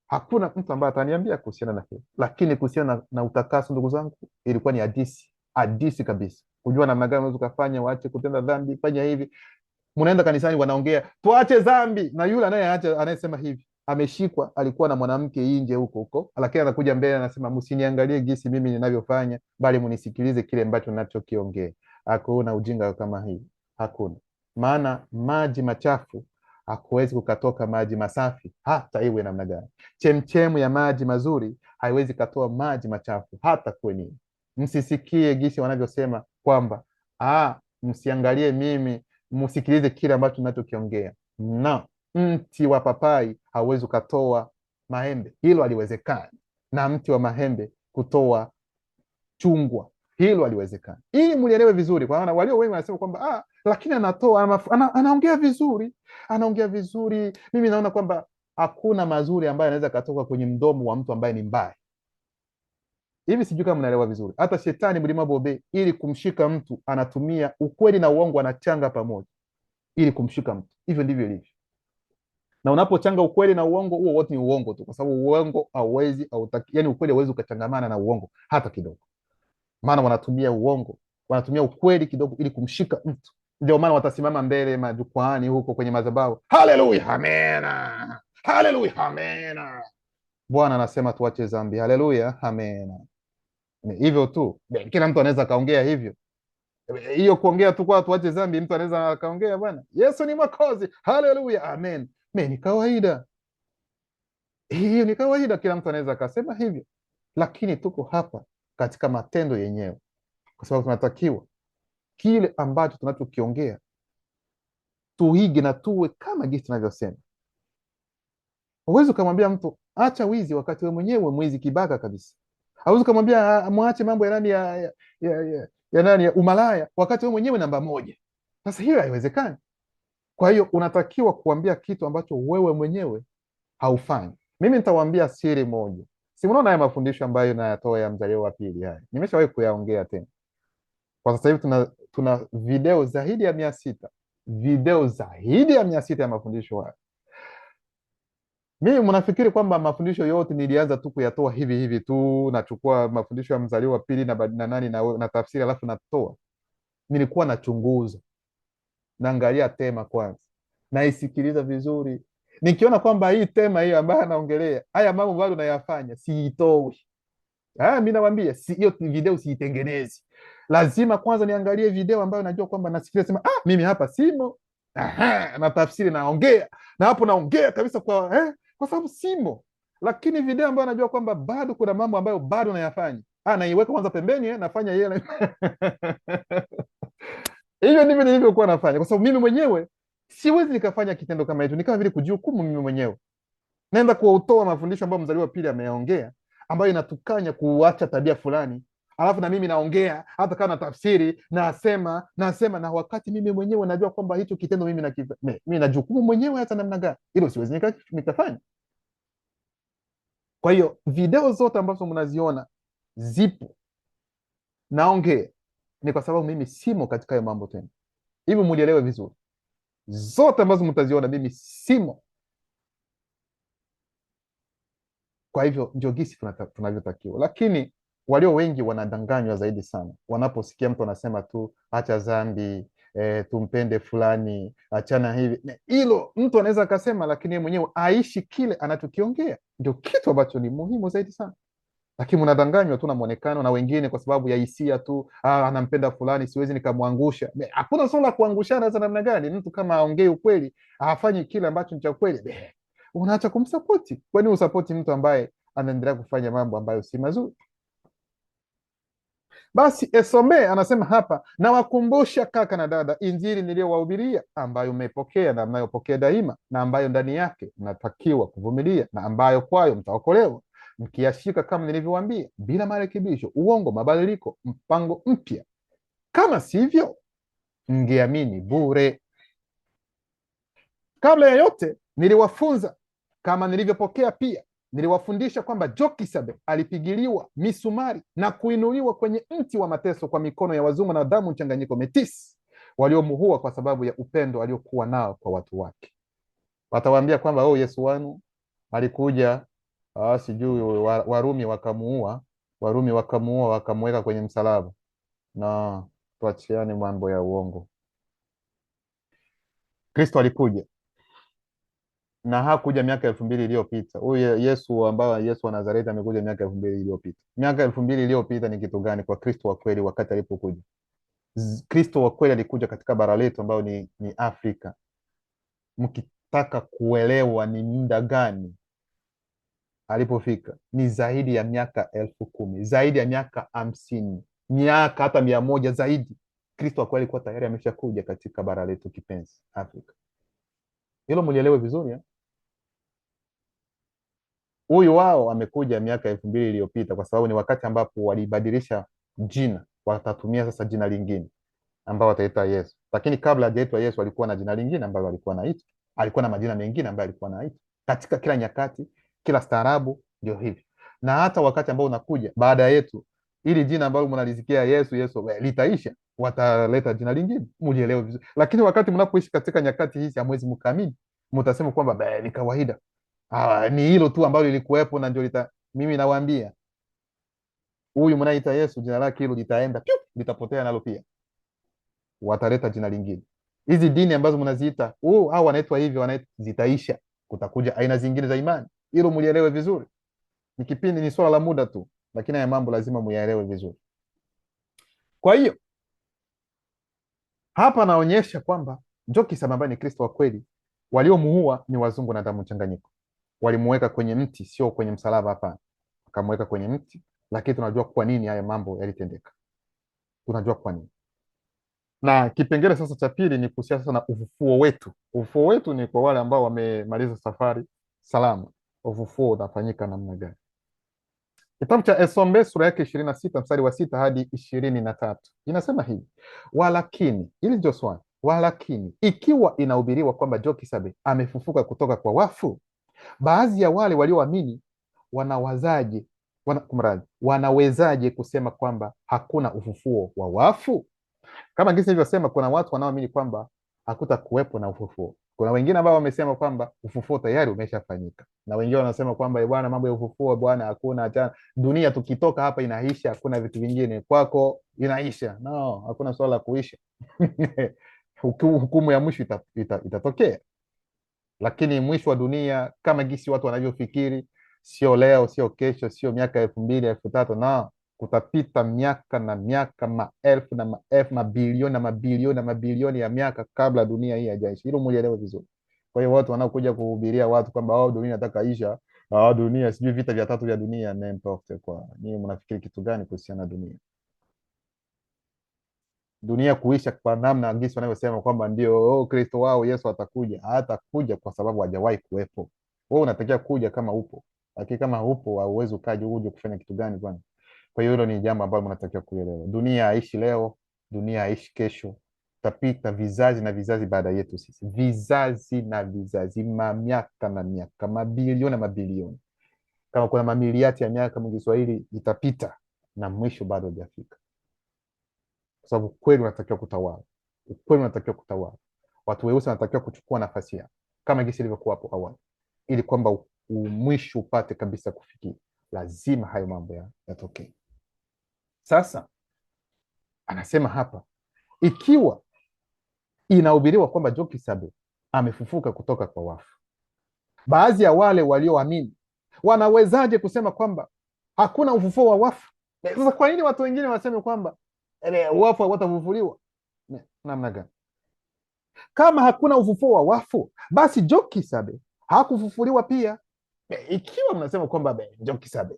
hakuna mtu ambaye ataniambia kuhusiana na hilo. Lakini kuhusiana na utakaso, ndugu zangu, ilikuwa ni hadisi kabisa, kujua namna gani unaweza kufanya waache kutenda dhambi. Fanya hivi, mnaenda kanisani, wanaongea tuache dhambi, na yule anayesema hivi ameshikwa, alikuwa na mwanamke nje huko, lakini anakuja mbele anasema, msiniangalie gisi mimi ninavyofanya, bali mnisikilize kile ambacho ninachokiongea. Hakuna ujinga kama hii, hakuna. Maana maji machafu hakuwezi kukatoka maji masafi, hata iwe namna gani. Chemchemu ya maji mazuri haiwezi katoa maji machafu, hata kuwe nini. Msisikie gisi wanavyosema kwamba Msiangalie mimi, msikilize kile ambacho tunachokiongea. No, mti wa papai hauwezi ukatoa maembe, hilo haliwezekani, na mti wa maembe kutoa chungwa, hilo haliwezekani. Ili mlielewe vizuri, kwa maana walio wengi wanasema kwamba lakini anatoa anaongea vizuri, anaongea vizuri. Mimi naona kwamba hakuna mazuri ambayo anaweza katoka kwenye mdomo wa mtu ambaye ni mbaya. Hivi sijui kama mnaelewa vizuri. Hata shetani mlima bobe, ili kumshika mtu anatumia ukweli na uongo, anachanga pamoja ili kumshika mtu. Hivyo ndivyo ilivyo, na unapochanga ukweli na uongo, huo wote ni uongo tu, kwa sababu uongo hauwezi yani ukweli hauwezi ukachangamana na uongo hata kidogo. Maana wanatumia uongo, wanatumia ukweli kidogo ili kumshika mtu. Ndio maana watasimama mbele majukwaani huko kwenye madhabahu, haleluya amena, haleluya amena, Bwana anasema tuache dhambi, haleluya amena. Ni hivyo tu, kila mtu anaweza akaongea hivyo. Hiyo kuongea tu kwa tuache dhambi, mtu anaweza akaongea bwana Yesu ni mwokozi, haleluya amen. Ni kawaida hiyo, ni kawaida, kila mtu anaweza akasema hivyo, lakini tuko hapa katika matendo yenyewe, kwa sababu tunatakiwa kile ambacho tunachokiongea tuige na tuwe kama jinsi tunavyosema. Huwezi ukamwambia mtu acha wizi wakati wewe mwenyewe mwizi kibaka kabisa. Hauwezi ukamwambia mwache mambo ya nani ya nani ya umalaya wakati wewe mwenyewe namba moja. Sasa hiyo haiwezekani. Kwa hiyo unatakiwa kuambia kitu ambacho wewe mwenyewe haufanyi. Mimi nitawaambia siri moja. Si unaona haya mafundisho ambayo nayatoa ya mzaliwa wa pili haya, nimeshawahi kuyaongea tena. Kwa sasa hivi tuna video zaidi ya 600, video zaidi ya 600 ya mafundisho haya. Mimi mnafikiri kwamba mafundisho yote nilianza tu kuyatoa hivi hivi tu, nachukua mafundisho ya mzaliwa wa pili na nani na tafsiri alafu natoa? Nilikuwa nachunguza, naangalia tema kwanza, naisikiliza vizuri, nikiona kwamba hii tema hiyo ambayo anaongelea haya mambo bado nayafanya, siitoi. Mimi nawaambia hiyo video siitengenezi. Lazima kwanza niangalie video ambayo najua kwamba nasikiliza, sema mimi hapa simo, na tafsiri naongea, na hapo naongea kabisa kwa sababu simo. Lakini video ambayo najua kwamba bado kuna mambo ambayo bado nayafanya, naiweka kwanza pembeni, nafanya yeye hivyo ndivyo nilivyokuwa nafanya, kwa sababu mimi mwenyewe siwezi nikafanya kitendo kama hicho, ni kama vile kujihukumu mimi mwenyewe. Naenda kuutoa mafundisho ambayo mzaliwa pili ameongea, ambayo inatukanya kuacha tabia fulani, alafu na mimi naongea hata kama na tafsiri nasema, na wakati mimi mwenyewe najua kwamba hicho kitendo mimi najukumu mwenyewe hata namna gani, hilo siwezi nikafanya. Kwa hiyo video zote ambazo mnaziona zipo naongea, ni kwa sababu mimi simo katika hayo mambo tena. Hivi mulielewe vizuri, zote ambazo mtaziona mimi simo. Kwa hivyo ndio gisi tunavyotakiwa, lakini walio wengi wanadanganywa zaidi sana wanaposikia mtu anasema tu acha dhambi, tumpende fulani, achana hivi. Hilo mtu anaweza akasema, lakini yeye mwenyewe aishi kile anachokiongea, ndio kitu ambacho ni muhimu zaidi sana. Lakini mnadanganywa tu na muonekano na wengine kwa sababu ya hisia tu, anampenda fulani siwezi nikamwangusha. Hakuna swala la kuangushana za namna gani. Mtu kama aongei ukweli, hafanyi kile ambacho ni cha ukweli, unaacha kumsapoti. Kwani usapoti mtu ambaye anaendelea kufanya mambo ambayo si mazuri? Basi Esome anasema hapa, nawakumbusha kaka na dada, injili niliyowahubiria, ambayo mmepokea na mnayopokea daima, na ambayo ndani yake mnatakiwa kuvumilia, na ambayo kwayo mtaokolewa, mkiyashika kama nilivyowaambia, bila marekebisho, uongo, mabadiliko, mpango mpya. Kama sivyo, mngeamini bure. Kabla ya yote niliwafunza kama nilivyopokea pia, niliwafundisha kwamba Jokisabe alipigiliwa misumari na kuinuliwa kwenye mti wa mateso kwa mikono ya wazungu na damu mchanganyiko metisi, waliomuua kwa sababu ya upendo aliokuwa nao kwa watu wake. Watawaambia kwamba Yesu wanu alikuja sijui Warumi wakamuua, wakamweka kwenye msalaba. Na tuachiane mambo ya uongo. Kristo alikuja na hakuja miaka 2000 iliyopita. Huyu Yesu ambaye Yesu wa Nazareti amekuja miaka 2000 iliyopita. Miaka 2000 iliyopita ni kitu gani kwa Kristo wa kweli wakati alipokuja? Kristo wa kweli alikuja katika bara letu ambayo ni Afrika. Mkitaka kuelewa ni muda gani alipofika, ni zaidi ya miaka 10,000, zaidi ya miaka 50, miaka hata 100 zaidi. Kristo kweli alikuwa tayari ameshakuja katika bara letu kipenzi Afrika. Hilo mlielewe vizuri. Huyu wao amekuja miaka 2000 iliyopita, kwa sababu ni wakati ambapo walibadilisha jina, watatumia sasa jina lingine ambao wataita Yesu. Lakini kabla hajaitwa Yesu alikuwa na jina lingine ambalo alikuwa anaitwa, alikuwa na majina mengine ambayo alikuwa anaitwa katika kila nyakati, kila staarabu. Ndio hivi, na hata wakati ambao unakuja baada yetu, ili jina ambalo mnalisikia Yesu Yesu litaisha, wataleta jina lingine, mlielewe vizuri. Lakini wakati mnapoishi katika nyakati hizi, hamwezi mkaamini, mtasema kwamba ni kawaida. Ni hilo tu ambalo lilikuwepo na ndio mimi nawaambia, huyu mnaita Yesu, jina lake hilo litaenda piu, litapotea nalo pia, wataleta jina lingine. Hizi dini ambazo mnaziita au wanaitwa hivyo, zitaisha, kutakuja aina zingine za imani. Hilo mlielewe vizuri. Ni kipindi, ni swala la muda tu, lakini haya mambo lazima muyaelewe vizuri. Kwa hiyo hapa naonyesha kwamba Jokisab ambaye ni Kristo wa kweli, waliomuua ni wazungu na damu mchanganyiko. Walimuweka kwenye mti, sio kwenye msalaba, hapana. Wakamweka kwenye mti, lakini tunajua kwa nini haya mambo yalitendeka. Tunajua kwa nini. Na kipengele sasa cha pili ni kuhusiana sasa na ufufuo wetu. Ufufuo wetu ni kwa wale ambao wamemaliza safari salama. Ufufuo utafanyika namna gani? Kitabu cha Esombe sura yake 26 mstari wa 6 hadi 23 inasema hivi: walakini, ili ndio swali, walakini ikiwa inahubiriwa kwamba Jokisab amefufuka kutoka kwa wafu, baadhi ya wale walioamini wanawezaje kusema kwamba hakuna ufufuo wa wafu? Kama gisi nilivyosema, kuna watu wanaoamini kwamba hakutakuwepo na ufufuo. Kuna wengine ambao wamesema kwamba ufufuo tayari umeshafanyika, na wengine wanasema kwamba bwana, mambo ya ufufuo bwana hakuna, acha dunia tukitoka hapa inaisha, hakuna vitu vingine, kwako inaisha. No, hakuna swala la kuisha. Hukumu ya mwisho itatokea, lakini mwisho wa dunia kama gisi watu wanavyofikiri, sio leo, sio kesho, sio miaka 2000 3000, na kutapita miaka na miaka, maelfu na maelfu, mabilioni na mabilioni na mabilioni ya miaka kabla dunia hii haijaisha. Hilo mulielewe vizuri. Kwa hiyo watu wanaokuja kuhubiria watu kwamba dunia inataka isha, dunia sijui vita vya 3 vya dunia, n'importe quoi. Nyinyi mnafikiri kitu gani kuhusiana na dunia? Dunia kuisha kwa namna gisi wanavyosema kwamba ndio Kristo wao Yesu atakuja, hatakuja kwa sababu hajawahi kuwepo. Wewe unatakiwa kuja kama upo, lakini kama upo hauwezi ukaje uje kufanya kitu gani bwana? Kwa hiyo hilo ni jambo ambalo mnatakiwa kuelewa. Dunia haishi leo, dunia haishi kesho. Tapita vizazi na vizazi baada yetu sisi, vizazi na vizazi, miaka na miaka, mabilioni na mabilioni, kama kuna mamiliati ya miaka Kiswahili itapita na mwisho bado hujafika, kwa sababu kweli unatakiwa kutawala. Ukweli unatakiwa kutawala. Watu weusi wanatakiwa kuchukua nafasi yao kama jinsi ilivyokuwa hapo awali, ili kwamba mwisho upate kabisa kufikia. Lazima hayo mambo yatokee. Sasa anasema hapa, ikiwa inahubiriwa kwamba Jokisab amefufuka kutoka kwa wafu, baadhi ya wale walioamini wanawezaje kusema kwamba hakuna ufufuo wa wafu? Sasa kwa nini watu wengine waseme kwamba wafu hawatafufuliwa? Namna gani? Kama hakuna ufufuo wa wafu, basi Jokisab hakufufuliwa pia. Ikiwa mnasema kwamba Jokisab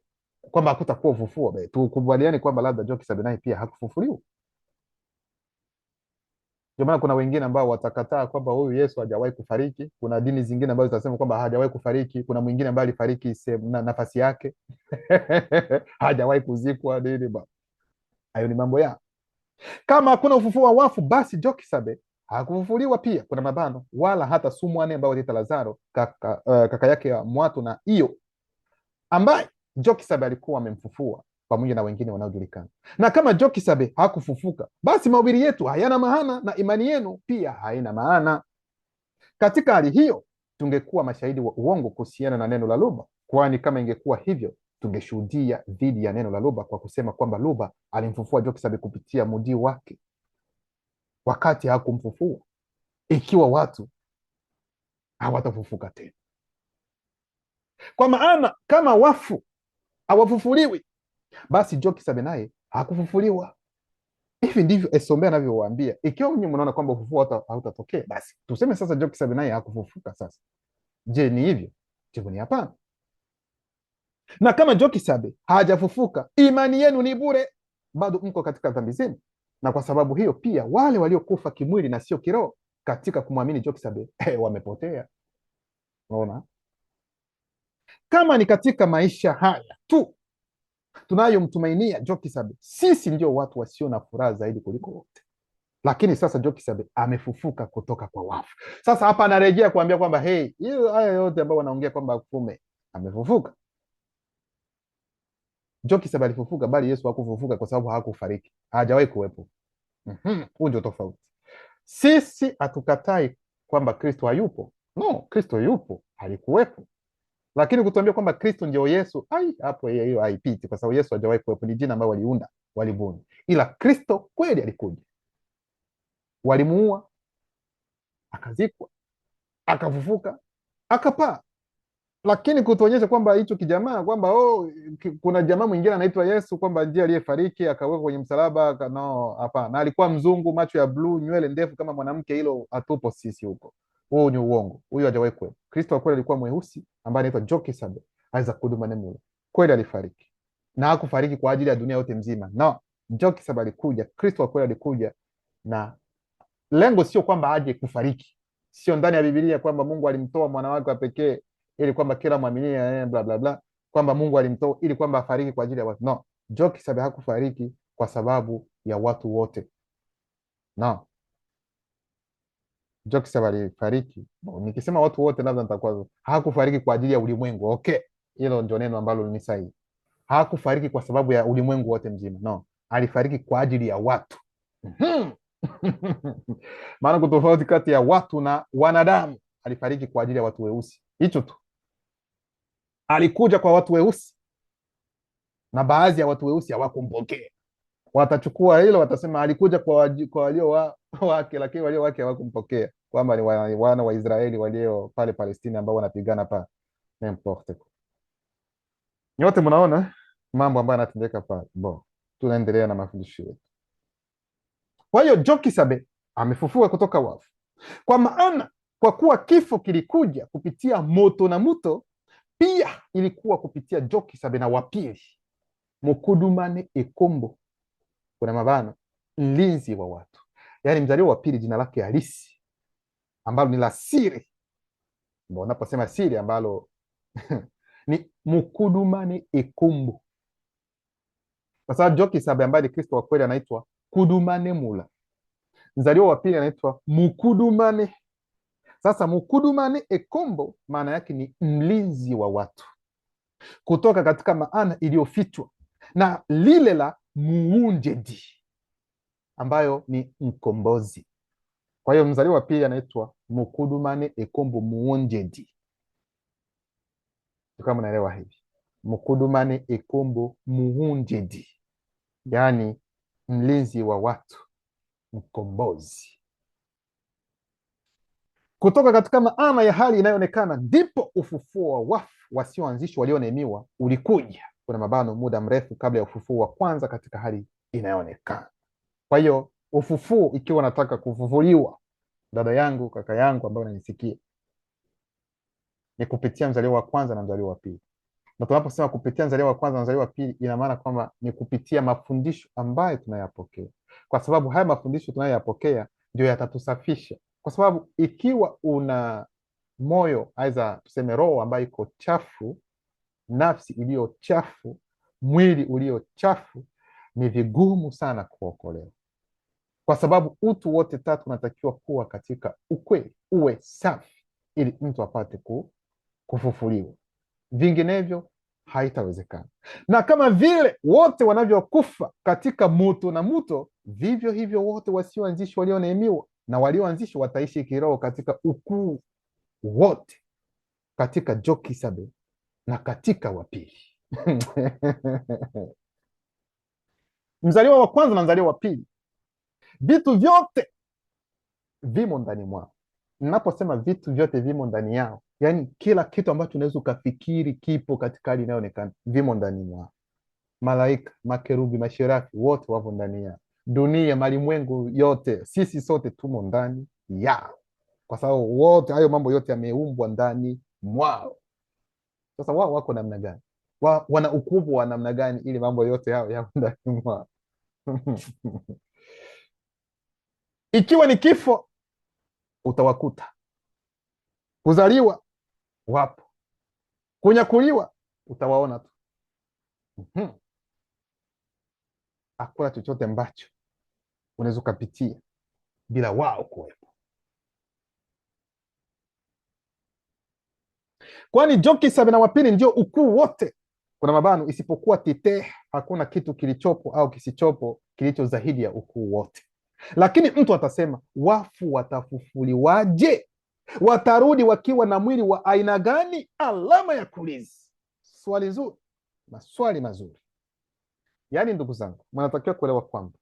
kwamba hakutakuwa ufufuo, tukubaliane kwamba labda Jokisab naye pia hakufufuliwa. Ndio maana kuna wengine ambao watakataa kwamba huyu Yesu hajawahi kufariki. Kuna dini zingine ambazo zitasema kwamba hajawahi kufariki. Kuna mwingine ambaye alifariki nafasi yake hajawahi kuzikwa nini. Hayo ni mambo ya, kama hakuna ufufuo wa wafu, basi Jokisab hakufufuliwa pia. Kuna mabano, wala hata Sumwane ambao waliita Lazaro, kaka yake ya Mwato na hiyo ambaye Jokisab alikuwa amemfufua pamoja na wengine wanaojulikana. Na kama Jokisab hakufufuka, basi mahubiri yetu hayana maana na imani yenu pia haina maana. Katika hali hiyo, tungekuwa mashahidi wa uongo kuhusiana na neno la Luba, kwani kama ingekuwa hivyo, tungeshuhudia dhidi ya neno la Luba kwa kusema kwamba Luba alimfufua Jokisab kupitia mudi wake, wakati hakumfufua. Ikiwa watu hawatafufuka tena, kwa maana kama wafu hawafufuliwi, basi Jokisab naye hakufufuliwa. Hivi ndivyo Esombe anavyowaambia. Ikiwa mnyi mnaona kwamba ufufuo hautatokea, basi tuseme sasa Jokisab naye hakufufuka. Sasa je, ni hivyo? Jibu ni hapana. Na kama Jokisab hajafufuka, imani yenu ni bure, bado mko katika dhambi zenu. Na kwa sababu hiyo pia wale waliokufa kimwili na sio kiroho katika kumwamini Joksabe wamepotea. Unaona, kama ni katika maisha haya tu tunayomtumainia Joksabe, sisi ndio watu wasio na furaha zaidi kuliko wote. Lakini sasa Joksabe amefufuka kutoka kwa wafu. Sasa hapa anarejea kuambia kwamba hey, hiyo haya yote ambayo wanaongea kwamba kume amefufuka, Joksabe alifufuka, bali Yesu hakufufuka kwa sababu hakufariki, hajawahi kuwepo. Huu ndio tofauti. Sisi hatukatai kwamba Kristo hayupo, no, Kristo yupo, alikuwepo. Lakini kutuambia kwamba Kristo ndio Yesu, hapo hiyo haipiti, kwa sababu Yesu hajawahi kuwepo. Ni jina ambayo waliunda, walibuni, ila Kristo kweli alikuja. Walimuua, akazikwa, akafufuka, akapaa. Lakini kutuonyesha kwamba hicho kijamaa kwamba kuna jamaa mwingine anaitwa Yesu kwamba ndiye aliyefariki akawekwa kwenye msalaba, no, hapana. Na alikuwa mzungu, macho ya bluu, nywele ndefu kama mwanamke, hilo hatupo sisi huko. Huo ni uongo, huyo hajawahi kuwepo. Kristo wa kweli alikuwa mweusi ambaye anaitwa Joksabe Isaac Kuduma Nemule, kweli alifariki, na hakufariki kwa ajili ya dunia yote mzima, no. Joksabe alikuja, Kristo wa kweli alikuja, na lengo sio kwamba aje kufariki. Sio ndani ya Biblia kwamba Mungu alimtoa mwana wake wa pekee ili kwamba kila mwaminie bla bla bla, kwamba Mungu alimtoa ili kwamba afariki kwa ajili ya watu, no. Joksabe hakufariki kwa sababu ya watu wote, no. Joksabe alifariki, nikisema watu wote labda nitakuwa, hakufariki kwa ajili ya ulimwengu. Okay, hilo ndio neno ambalo ni sahihi. Hakufariki kwa sababu ya ulimwengu wote mzima, no. Alifariki kwa ajili ya watu. Maana kutofauti kati ya watu na wanadamu. Alifariki kwa ajili ya watu weusi, hicho tu. Alikuja kwa watu weusi na baadhi ya watu weusi hawakumpokea. Watachukua hilo, watasema alikuja kwa walio wake, lakini walio wake hawakumpokea, kwamba ni wana wa Israeli walio pale Palestina ambao wanapigana pale. N'importe quoi. Nyote mnaona mambo ambayo yanatendeka pale. Tunaendelea na mafundisho yetu. Kwa hiyo Joksabe amefufuka kutoka wafu, kwa maana kwa kuwa kifo kilikuja kupitia moto na muto, pia ilikuwa kupitia Joksabe na wapili Mukudumane Ekombo, kuna mabano, mlinzi wa watu, yaani mzaliwa wa pili, jina lake halisi ambalo ni la siri. Unaposema siri ambalo ni Mukudumane Ekombo, kwa sababu Joksabe ambaye ni Kristo wa kweli anaitwa Kudumane Mula, mzaliwa wa pili anaitwa Mukudumane. Sasa Mukudumane Ekombo maana yake ni mlinzi wa watu, kutoka katika maana iliyofichwa na lile la muunjedi ambayo ni mkombozi. Kwa hiyo mzaliwa wa pili anaitwa Mukudumane Ekombo muunjedi, kama mnaelewa hivi. Mukudumane Ekombo muunjedi, yaani mlinzi wa watu, mkombozi. Kutoka katika maana ya hali inayoonekana ndipo ufufuo wa wafu wasioanzishwa walioneemiwa ulikuja, kuna mabano, muda mrefu kabla ya ufufuo wa kwanza katika hali inayoonekana. Kwa hiyo ufufuo, ikiwa nataka kufufuliwa, dada yangu, kaka yangu ambaye unanisikia, ni kupitia mzaliwa wa kwanza na mzaliwa wa pili. Na tunaposema kupitia mzaliwa wa kwanza na mzaliwa wa pili, ina maana kwamba ni kupitia mafundisho ambayo tunayapokea, kwa sababu haya mafundisho tunayoyapokea ndio yatatusafisha. Kwa sababu ikiwa una moyo, aidha tuseme roho ambayo iko chafu, nafsi iliyo chafu, mwili ulio chafu, ni vigumu sana kuokolewa, kwa sababu utu wote tatu unatakiwa kuwa katika ukweli, uwe safi, ili mtu apate kufufuliwa. Vinginevyo haitawezekana. Na kama vile wote wanavyokufa katika moto na muto, vivyo hivyo wote wasioanzishwa walioneemiwa na walioanzishwa wataishi kiroho katika ukuu wote, katika Joksabe na katika wapili. Mzaliwa wa kwanza na mzaliwa wa pili, vitu vyote vimo ndani mwao. Ninaposema vitu vyote vimo ndani yao, yaani kila kitu ambacho unaweza ukafikiri kipo katika hali inayoonekana, vimo ndani mwao. Malaika, makerubi, masherafi, wote wapo ndani yao. Dunia, malimwengu yote, sisi sote tumo ndani yao, kwa sababu wote hayo mambo yote yameumbwa ndani mwao. Sasa wao wako namna gani? Wana ukubwa wa namna gani ili mambo yote hao yapo ndani mwao? Ikiwa ni kifo, utawakuta. Kuzaliwa wapo, kunyakuliwa utawaona tu. Hakuna chochote ambacho unaweza ukapitia bila wao kuwepo. Kwani Joki 72 ndio ukuu wote, kuna mabano, isipokuwa Tite, hakuna kitu kilichopo au kisichopo kilicho zaidi ya ukuu wote. Lakini mtu atasema, wafu watafufuliwaje? Watarudi wakiwa na mwili wa aina gani? Alama ya kuuliza. Swali zuri, maswali mazuri. Yaani ndugu zangu, mnatakiwa kuelewa kwamba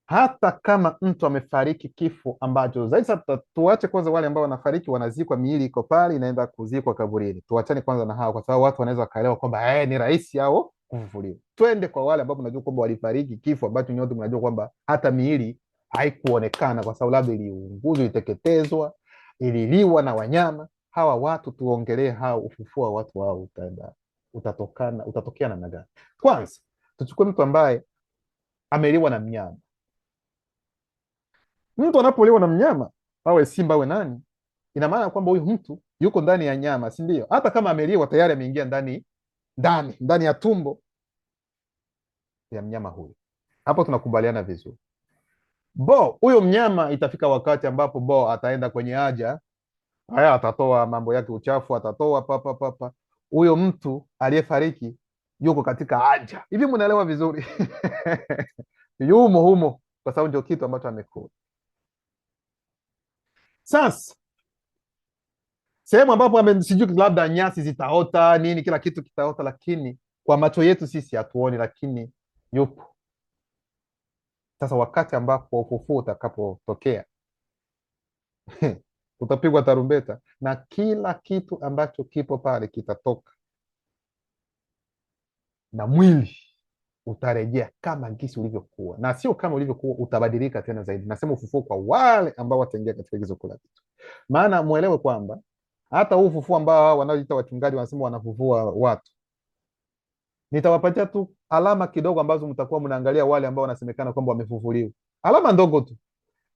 hata kama mtu amefariki kifo ambacho zaidi, sasa tuache kwanza wale ambao wanafariki wanazikwa, miili iko pale inaenda kuzikwa kaburini, tuachane kwanza na hao, kwa sababu watu wanaweza wakaelewa kwamba ni rahisi hao kufufuliwa. Twende kwa wale ambao mnajua kwamba walifariki kifo ambacho nyote mnajua kwamba hata miili haikuonekana, kwa sababu labda iliunguzwa, iliteketezwa, ililiwa na wanyama. Hawa watu tuongelee hao, ufufuo wa watu hao utatokea namna gani? Kwanza tuchukue mtu ambaye ameliwa na mnyama. Mtu anapoliwa na mnyama, awe simba awe nani, ina maana kwamba huyu mtu yuko ndani ya nyama, si ndio? Hata kama ameliwa, tayari ameingia ndani ya tumbo ya mnyama huyu. Hapo tunakubaliana vizuri. Huyo mnyama itafika wakati ambapo ataenda kwenye haja, haya atatoa mambo yake, uchafu atatoa papa. Huyo mtu aliyefariki yuko katika haja. Hivi mnaelewa vizuri? Yumo humo, kwa sababu ndio kitu ambacho amekula. Sasa sehemu ambapo sijui labda nyasi zitaota nini, kila kitu kitaota, lakini kwa macho yetu sisi hatuoni, lakini yupo. Sasa wakati ambapo ufufuo utakapotokea utapigwa tarumbeta na kila kitu ambacho kipo pale kitatoka, na mwili utarejea kama gisi ulivyokuwa, na sio kama ulivyokuwa, utabadilika tena zaidi. Nasema ufufuo kwa wale ambao wataingia katika hizo kula kitu. Maana muelewe kwamba hata huu ufufuo ambao wanaoita wachungaji wanasema wanafufua watu, nitawapatia tu alama kidogo ambazo mtakuwa mnaangalia wale ambao wanasemekana kwamba wamefufuliwa. Alama ndogo tu.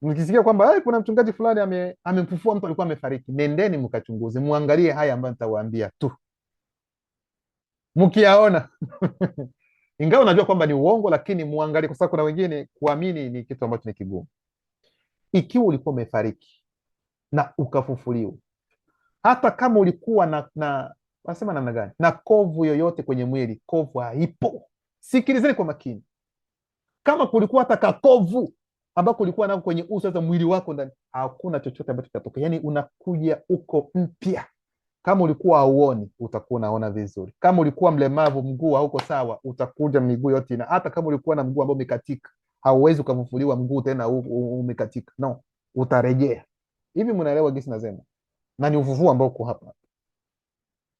Mkisikia kwamba kuna mchungaji fulani amemfufua mtu alikuwa amefariki, nendeni mkachunguze, muangalie haya ambayo nitawaambia tu. Mkiyaona ingawa unajua kwamba ni uongo, lakini muangalie, kwa sababu kuna wengine kuamini ni kitu ambacho ni kigumu. Ikiwa ulikuwa umefariki na ukafufuliwa, hata kama ulikuwa wanasema namna gani, na kovu yoyote kwenye mwili, kovu haipo. Sikilizeni kwa makini. Kama kulikuwa hata kakovu ambako ulikuwa nako kwenye uso, sasa mwili wako ndani, hakuna chochote ambacho kitatokea. Yani unakuja uko mpya. Kama ulikuwa hauoni, utakuwa unaona vizuri. Kama ulikuwa mlemavu, mguu hauko sawa, utakuja miguu yote. Na hata kama ulikuwa na mguu ambao umekatika, hauwezi ukafufuliwa mguu tena umekatika, no, utarejea. Hivi mnaelewa gisi nasema? Na ni ufufuo ambao uko hapa.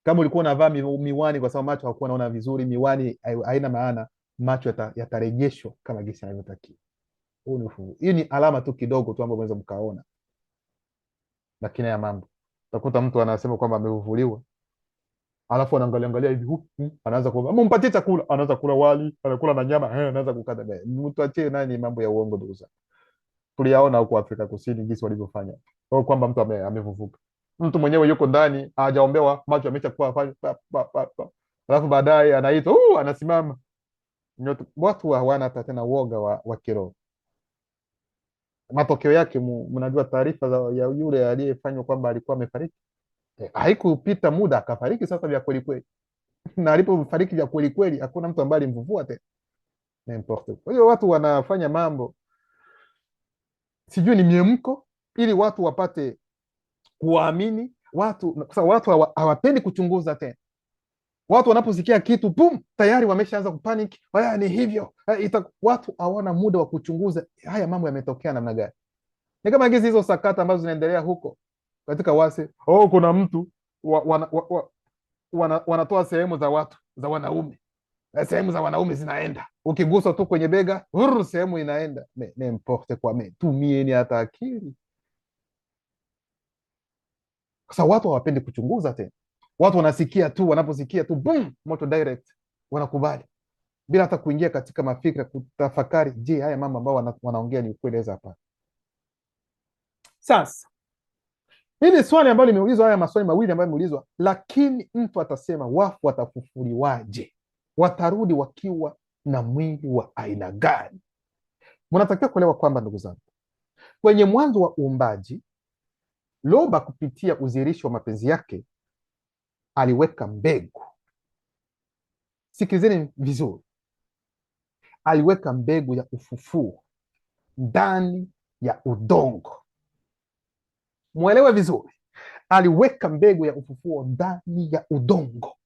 Kama ulikuwa unavaa miwani kwa sababu macho hakuwa naona vizuri, miwani haina maana, macho yatarejeshwa kama gisi yanavyotakiwa. Huu ni ufufuo. Hii ni alama tu kidogo tu ambayo mnaweza mkaona, lakini ya mambo utakuta mtu anasema kwamba amefufuliwa, alafu anaangalia hivi, anaanza kuomba mpatie chakula, anaanza kula wali, anakula na nyama, anaanza kukata. Mtu achie nani mambo ya uongo ndugu zangu. Tuliyaona huko Afrika Kusini jinsi walivyofanya, kwa kwamba mtu amefufuka, mtu mwenyewe yuko ndani, hajaombewa, macho ameshakuwa fanya, alafu baadaye anaitwa anasimama. Watu hawana hata tena uoga wa kiroho. Matokeo yake mnajua taarifa ya yule aliyefanywa kwamba alikuwa amefariki. Haikupita muda akafariki sasa vya kweli kweli. Na alipofariki vya kweli kweli, hakuna mtu ambaye alimfufua tena. Kwa hiyo watu wanafanya mambo sijui ni miemko, ili watu wapate kuamini watu, kwa watu hawapendi kuchunguza tena. Watu wanaposikia kitu tayari wameshaanza kupanic, ni hivyo. Watu hawana muda wa kuchunguza haya mambo yametokea namna gani. Ni kama hizo sakata ambazo zinaendelea huko katika wase. Kuna mtu wanatoa sehemu za watu za wanaume, sehemu za wanaume zinaenda, ukiguswa tu kwenye bega sehemu inaenda. N'importe quoi, tumieni hata akili. Sasa watu hawapendi kuchunguza tena. Watu wanasikia tu, wanaposikia tu moto direct wanakubali bila hata kuingia katika mafikra, kutafakari, je, haya mambo ambao wanaongea ni ukweli? Hapa Sasa hili swali ambalo limeulizwa, haya maswali mawili ambayo yameulizwa, lakini mtu atasema wafu watafufuliwaje? Watarudi wakiwa na mwili wa aina gani? Mnatakiwa kuelewa kwamba, ndugu zangu, kwenye mwanzo wa uumbaji, Loba kupitia udhihirisho wa mapenzi yake aliweka mbegu. Sikilizeni vizuri, aliweka mbegu ya ufufuo ndani ya udongo. Mwelewe vizuri, aliweka mbegu ya ufufuo ndani ya udongo,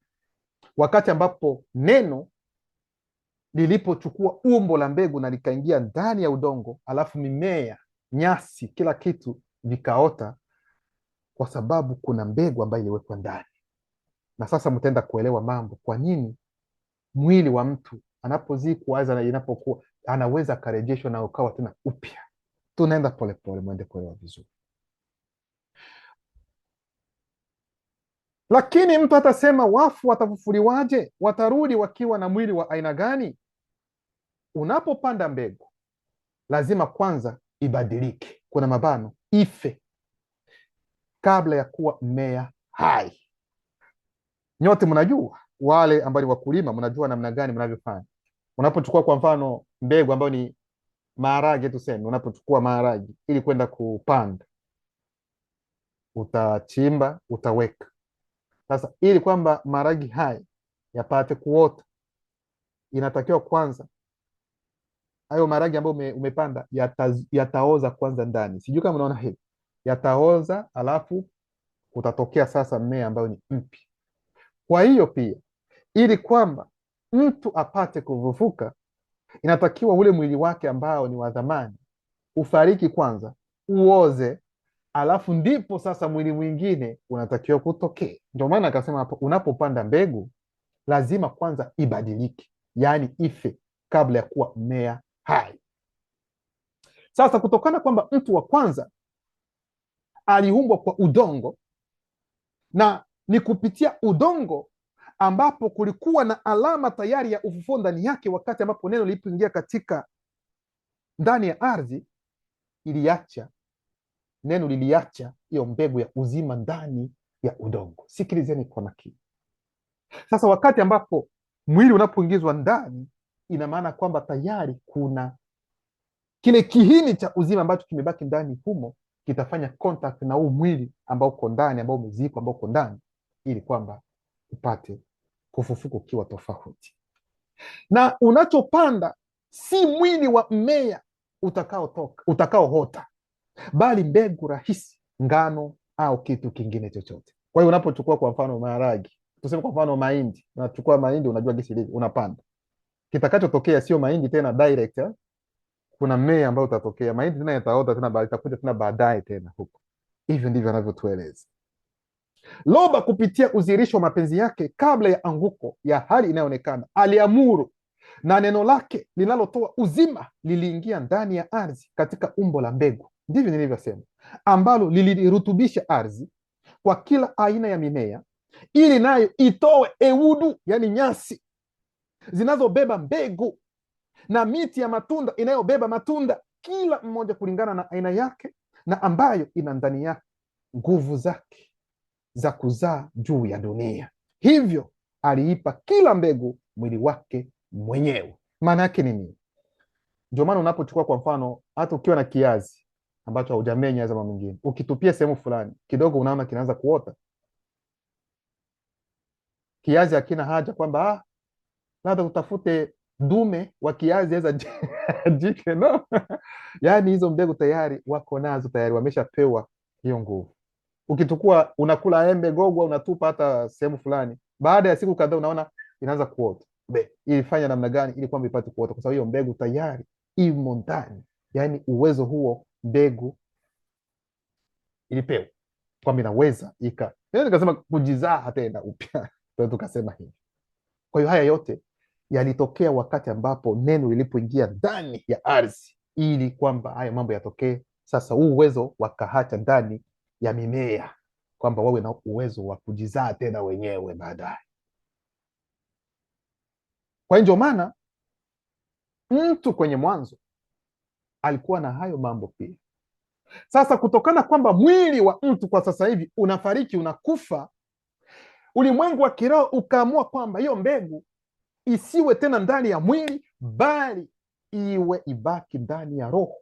wakati ambapo neno lilipochukua umbo la mbegu na likaingia ndani ya udongo, alafu mimea, nyasi, kila kitu vikaota, kwa sababu kuna mbegu ambayo iliwekwa ndani. Na sasa mtaenda kuelewa mambo, kwa nini mwili wa mtu anapozikwa na inapokuwa anaweza akarejeshwa na ukawa tena upya. Tunaenda polepole, mwende kuelewa vizuri. Lakini mtu atasema wafu watafufuliwaje? Watarudi wakiwa na mwili wa aina gani? Unapopanda mbegu lazima kwanza ibadilike, kuna mabano, ife kabla ya kuwa mmea hai. Nyote mnajua, wale ambao ni wakulima mnajua namna gani mnavyofanya. Unapochukua kwa mfano mbegu ambayo ni maharage, tuseme unapochukua maharage ili kwenda kupanda, utachimba, utaweka. Sasa ili kwamba maharage haya yapate kuota, inatakiwa kwanza hayo maharage ambayo umepanda yataoza kwanza ndani. Sijui kama unaona hivi, yataoza, alafu utatokea sasa mmea ambayo ni mpya. Kwa hiyo pia, ili kwamba mtu apate kufufuka, inatakiwa ule mwili wake ambao ni wa dhamani ufariki kwanza, uoze, alafu ndipo sasa mwili mwingine unatakiwa kutokea. Ndio maana akasema hapo, unapopanda mbegu lazima kwanza ibadilike, yaani ife kabla ya kuwa mmea hai. Sasa kutokana kwamba mtu wa kwanza aliumbwa kwa udongo, na ni kupitia udongo ambapo kulikuwa na alama tayari ya ufufuo ndani yake, wakati ambapo neno lilipoingia katika ndani ya ardhi, neno liliacha hiyo mbegu ya uzima ndani ya udongo. Sikilizeni kwa makini. Sasa wakati ambapo mwili unapoingizwa ndani, ina maana kwamba tayari kuna kile kihini cha uzima ambacho kimebaki ndani humo, kitafanya contact na huu mwili ambao uko ndani, ambao umezikwa, ambao uko ndani, ili kwamba upate kufufuka ukiwa tofauti. Na unachopanda si mwili wa mmea utakaohota, bali mbegu rahisi, ngano au kitu kingine chochote. Kwa hiyo unapochukua kwa mfano maharagi, tuseme kwa mfano mahindi, unachukua mahindi, unajua gisi lili, unapanda, kitakachotokea sio mahindi tena direct, kuna mmea ambao utatokea, mahindi tena yataota tena, itakuja tena baadaye tena huko. Hivyo ndivyo anavyotueleza Loba kupitia udhihirisho wa mapenzi yake kabla ya anguko ya hali inayoonekana. Aliamuru na neno lake linalotoa uzima liliingia ndani ya ardhi katika umbo la mbegu, ndivyo nilivyosema, ambalo lilirutubisha ardhi kwa kila aina ya mimea, ili nayo itoe eudu, yani nyasi zinazobeba mbegu, na miti ya matunda inayobeba matunda, kila mmoja kulingana na aina yake, na ambayo ina ndani yake nguvu zake za kuzaa juu ya dunia. Hivyo aliipa kila mbegu mwili wake mwenyewe. Maana yake ni nini? Ndio maana unapochukua kwa mfano, hata ukiwa na kiazi ambacho haujamenya zama mwingine, ukitupia sehemu fulani kidogo, unaona kinaanza kuota. Kiazi hakina haja kwamba labda utafute dume wa kiazi aweza jike, no. Yaani hizo mbegu tayari wako nazo, tayari wameshapewa hiyo nguvu. Ukitukua unakula embe gogwa, unatupa hata sehemu fulani, baada ya siku kadhaa unaona inaanza kuota. Ilifanya namna gani ili kwamba ipate kuota? Kwa sababu hiyo mbegu tayari imo ndani, yaani uwezo huo mbegu ilipewa kwamba inaweza nikasema kujizaa tena upya. Tukasema hivi. Kwa hiyo haya yote yalitokea wakati ambapo neno lilipoingia ndani ya ardhi, ili kwamba haya mambo yatokee. Sasa huu uwezo wakahacha ndani ya mimea, kwamba wawe na uwezo wa kujizaa tena wenyewe baadaye. Kwa hiyo ndio maana mtu kwenye mwanzo alikuwa na hayo mambo pia, Sasa kutokana kwamba mwili wa mtu kwa sasa hivi unafariki, unakufa, ulimwengu wa kiroho ukaamua kwamba hiyo mbegu isiwe tena ndani ya mwili, bali iwe ibaki ndani ya roho.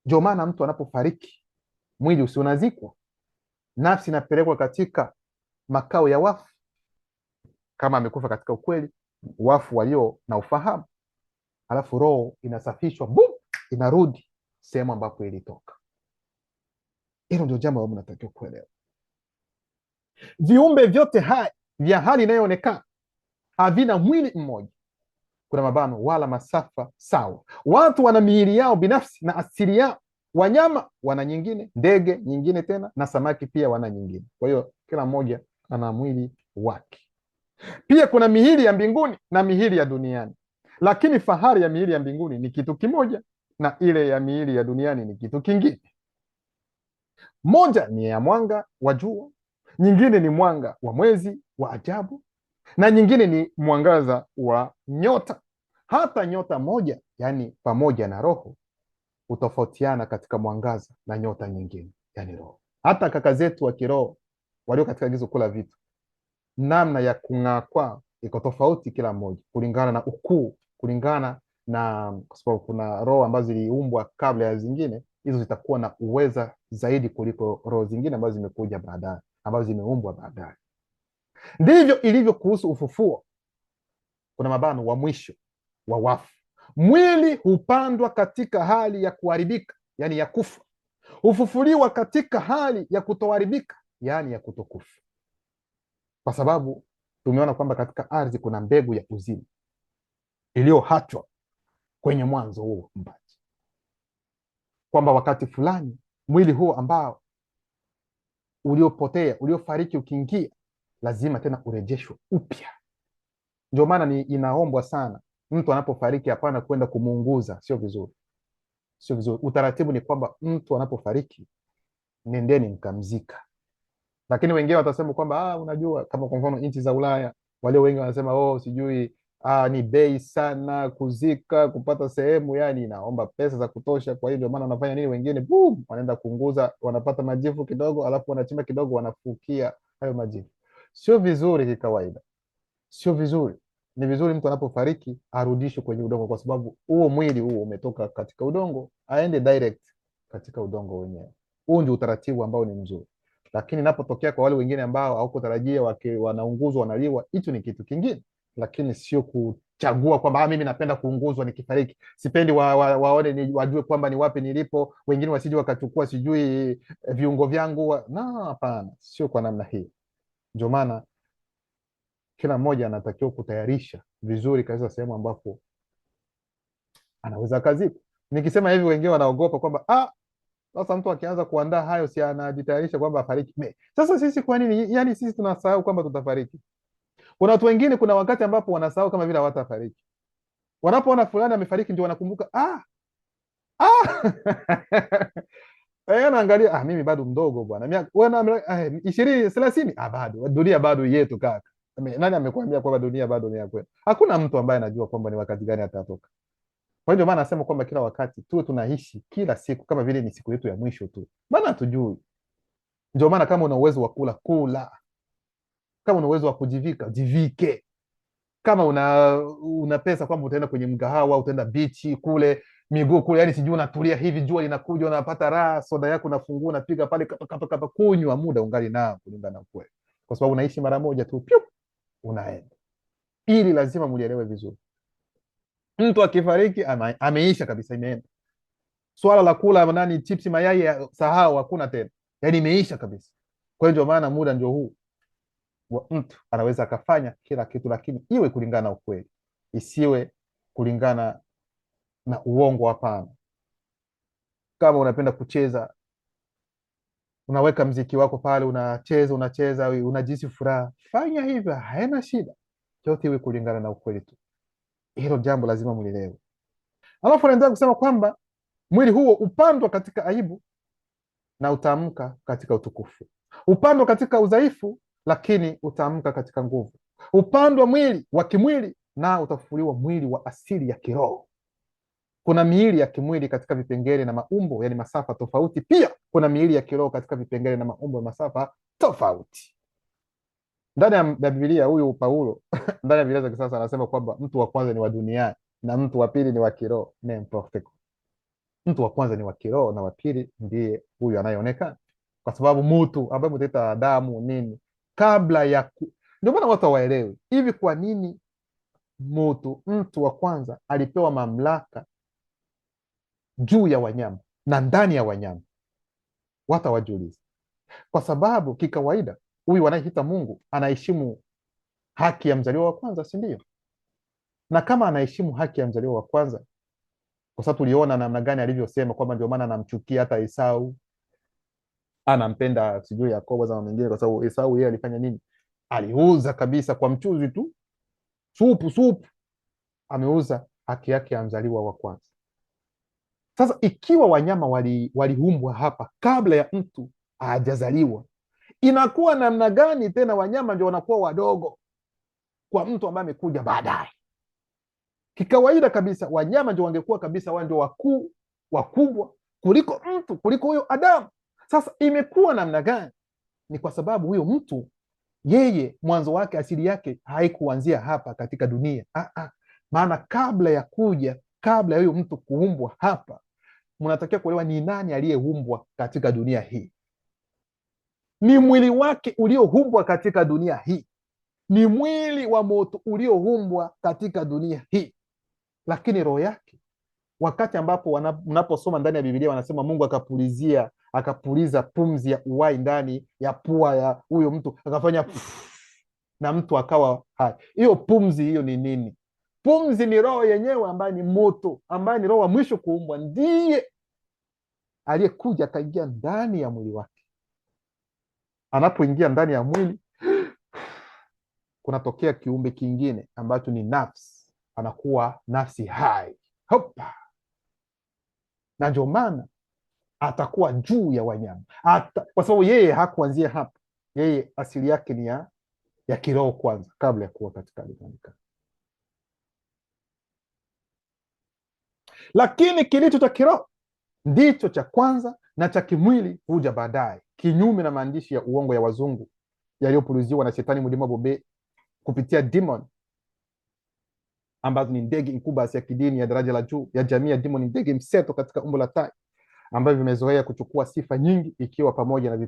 Ndio maana mtu anapofariki, mwili usionazikwa, nafsi inapelekwa katika makao ya wafu, kama amekufa katika ukweli, wafu walio na ufahamu, alafu roho inasafishwa, inarudi sehemu ambapo ilitoka. Hilo ndio jambo ambalo natakiwa kuelewa. Viumbe vyote hai vya hali inayoonekana havina mwili mmoja, kuna mabano wala masafa sawa. Watu wana miili yao binafsi na asili yao, wanyama wana nyingine, ndege nyingine tena, na samaki pia wana nyingine. Kwa hiyo kila mmoja ana mwili wake. Pia kuna miili ya mbinguni na miili ya duniani, lakini fahari ya miili ya mbinguni ni kitu kimoja na ile ya miili ya duniani ni kitu kingine. Moja ni ya mwanga wa jua, nyingine ni mwanga wa mwezi wa ajabu, na nyingine ni mwangaza wa nyota. Hata nyota moja, yani pamoja na roho, hutofautiana katika mwangaza na nyota nyingine, yani roho. Hata kaka zetu wa kiroho walio katika agizo kula vitu, namna ya kung'aa kwao iko tofauti kila mmoja, kulingana na ukuu, kulingana na, kwa sababu kuna roho ambazo ziliumbwa kabla ya zingine, hizo zitakuwa na uweza zaidi kuliko roho zingine ambazo zimekuja baadaye, ambazo zimeumbwa baadaye. Ndivyo ilivyo kuhusu ufufuo. Kuna mabano wa mwisho wa wafu. Mwili hupandwa katika hali ya kuharibika, yani ya kufa, hufufuliwa katika hali ya kutoharibika, yani ya kutokufa, kwa sababu tumeona kwamba katika ardhi kuna mbegu ya uzima iliyoachwa kwenye mwanzo huo mbaji, kwamba wakati fulani mwili huo ambao uliopotea, uliofariki, ukiingia lazima tena urejeshwe upya. Ndio maana inaombwa sana mtu anapofariki, hapana kwenda kumuunguza, sio vizuri, sio vizuri. Utaratibu ni kwamba mtu anapofariki, nendeni mkamzika. Lakini wengine watasema kwamba unajua, kama kwa mfano nchi za Ulaya, walio wengi wanasema sijui ni bei sana kuzika, kupata sehemu, yani inaomba pesa za kutosha. Kwa hiyo ndio maana wanafanya nini, wengine wanaenda kuunguza, wanapata majivu kidogo, alafu wanachimba kidogo, wanafukia hayo majivu. Sio vizuri kikawaida, sio vizuri. Ni vizuri mtu anapofariki arudishwe kwenye udongo, kwa sababu huo mwili huo umetoka katika udongo, aende direct katika udongo wenyewe. Huu ndio utaratibu ambao ni mzuri. Lakini inapotokea kwa wale wengine ambao hawakutarajia, wanaunguzwa, wanaliwa, hicho ni kitu kingine, lakini sio kuchagua kwamba mimi napenda kuunguzwa nikifariki, sipendi waone wajue kwamba ni wapi nilipo, wengine wasije wakachukua sijui viungo vyangu hapana, sio kwa namna hii. Ndio maana kila mmoja anatakiwa kutayarisha vizuri kabisa sehemu ambapo anaweza kazikwa. Nikisema hivi wengine wanaogopa kwamba sasa mtu akianza kuandaa hayo, si anajitayarisha kwamba afariki. Sasa sisi kwa nini? Yani sisi tunasahau kwamba tutafariki. Kuna watu wengine, kuna wakati ambapo wanasahau kama vile hawatafariki. Wanapoona fulani amefariki ndio wanakumbuka anaangalia, mimi bado mdogo bwana, miaka 20 30, bado dunia bado yetu kaka. Nani amekuambia kwamba dunia bado ni ya kweli? Hakuna mtu ambaye anajua kwamba ni wakati gani atatoka. Kwa hiyo maana nasema kwamba kila wakati tuwe tunaishi kila siku kama vile ni siku yetu ya mwisho tu, maana hatujui. Ndio maana kama una uwezo wa kula, kama una uwezo wa kujivika, jivike. Kama una pesa kwamba utaenda kwenye mgahawa, utaenda bichi kule, miguu kule, yani sijui unatulia hivi, jua linakuja, unapata raha, soda yako unafungua, unapiga pale kapa, kunywa, muda ungali nao, kulingana na kweli, kwa sababu unaishi mara moja tu, unaenda. Ili lazima mulielewe vizuri. Mtu akifariki ameisha kabisa, imeenda. Swala la kula chipsi, mayai, sahau, hakuna tena, yani imeisha kabisa. Kwa hiyo ndio maana muda ndio huu wa mtu anaweza akafanya kila kitu, lakini iwe kulingana na ukweli, isiwe kulingana na uongo. Hapana. Kama unapenda kucheza, unaweka mziki wako pale, unacheza, unajisi furaha, fanya hivyo, haina shida. Yote iwe kulingana na ukweli tu. Hilo jambo lazima mlielewe. Alafu anaendelea kusema kwamba mwili huo upandwa katika aibu na utaamka katika utukufu, upandwa katika udhaifu lakini utaamka katika nguvu, upandwa mwili wa kimwili na utafufuliwa mwili wa asili ya kiroho. Kuna miili ya kimwili katika vipengele na maumbo, yani masafa tofauti. Pia kuna miili ya kiroho katika vipengele na maumbo ya masafa tofauti. Ndani ya Biblia huyu Paulo ndani ya Biblia za kisasa anasema kwamba mtu wa kwanza ni wa duniani na mtu wa pili ni wa kiroho. Mtu wa kwanza ni wa kiroho na wa pili ndiye huyu anayeonekana, kwa sababu mtu ambaye mtaita Adamu nini kabla ya ndio maana watu hawaelewi hivi, kwa nini mtu wa kwanza alipewa mamlaka juu ya wanyama na ndani ya wanyama. Watu hawajiulizi, kwa sababu kikawaida huyu anayeita Mungu anaheshimu haki ya mzaliwa wa kwanza, si ndio? Na kama anaheshimu haki ya mzaliwa wa kwanza, kwa sababu tuliona namna gani alivyosema kwamba ndio maana anamchukia hata Esau, anampenda sijui Yakobo za mwingine, kwa sababu Esau yeye alifanya nini? Aliuza kabisa kwa mchuzi tu, supu ameuza haki yake ya mzaliwa wa kwanza. Sasa ikiwa wanyama waliumbwa hapa kabla ya mtu hajazaliwa, inakuwa namna gani tena wanyama ndio wanakuwa wadogo kwa mtu ambaye amekuja baadaye? Kikawaida kabisa wanyama ndio wangekuwa kabisa wao ndio wakubwa kuliko mtu, kuliko huyo Adamu. Sasa imekuwa namna gani? Ni kwa sababu huyo mtu yeye mwanzo wake, asili yake haikuanzia hapa katika dunia. Maana kabla ya huyo mtu kuumbwa hapa, mnatakiwa kuelewa ni nani aliyeumbwa katika dunia hii. Ni mwili wake ulioumbwa katika dunia hii, ni mwili wa moto ulioumbwa katika dunia hii. Lakini roho yake, wakati ambapo mnaposoma ndani ya Biblia wanasema Mungu akapuliza pumzi ya uhai ndani ya pua ya huyo mtu, akafanya na mtu akawa hai. Hiyo pumzi hiyo ni nini? Pumzi ni roho yenyewe ambaye ni moto, ambaye ni roho wa mwisho kuumbwa, ndiye aliyekuja akaingia ndani ya mwili wake. Anapoingia ndani ya mwili, kunatokea kiumbe kingine ambacho ni nafsi, anakuwa nafsi hai. Hopa! Na ndio maana atakuwa juu ya wanyama, kwa sababu yeye hakuanzia hapa. Yeye asili yake ni ya kiroho kwanza, kabla ya kuwa katika alimanyika. Lakini kilicho cha kiroho ndicho cha kwanza na cha kimwili huja baadaye, kinyume na maandishi ya uongo ya wazungu yaliyopuliziwa na shetani mlima bobe kupitia demon, ambazo ni ndege incubus ya kidini ya daraja la juu ya jamii ya demon, ndege mseto katika umbo la tai, ambavyo vimezoea kuchukua sifa nyingi, ikiwa pamoja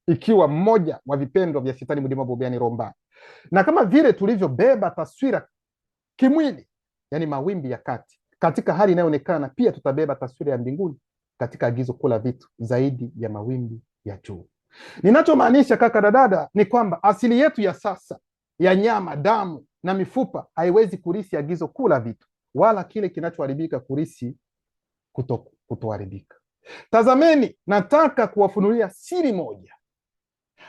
ikiwa mmoja wa vipendwa vya shetani mlima bobe, yani romba. Na kama vile tulivyobeba taswira kimwili, yani mawimbi ya kati katika hali inayoonekana, pia tutabeba taswira ya mbinguni katika agizo kula vitu zaidi ya mawimbi ya juu. Ninachomaanisha kaka na dada ni kwamba asili yetu ya sasa ya nyama, damu na mifupa haiwezi kurisi agizo kula vitu, wala kile kinachoharibika kurisi kutoharibika. Tazameni, nataka kuwafunulia siri moja.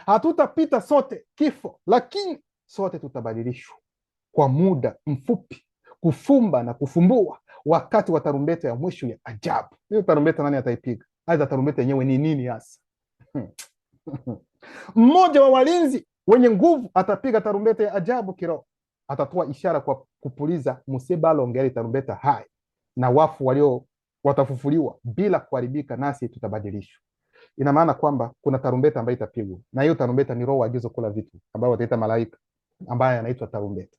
Hatutapita sote kifo, lakini sote tutabadilishwa kwa muda mfupi, kufumba na kufumbua, wakati wa tarumbeta ya mwisho ya ajabu. Hiyo tarumbeta nani ataipiga? Aidha tarumbeta yenyewe ni nini hasa? Mmoja wa walinzi wenye nguvu atapiga tarumbeta ya ajabu kiroho, atatoa ishara kwa kupuliza musibalongeri, tarumbeta hai, na wafu watafufuliwa bila kuharibika, nasi tutabadilishwa. Ina maana kwamba kuna tarumbeta ambayo itapigwa, na hiyo tarumbeta ni roho wa agizo kula vitu, ambayo wataita malaika, ambaye anaitwa tarumbeta.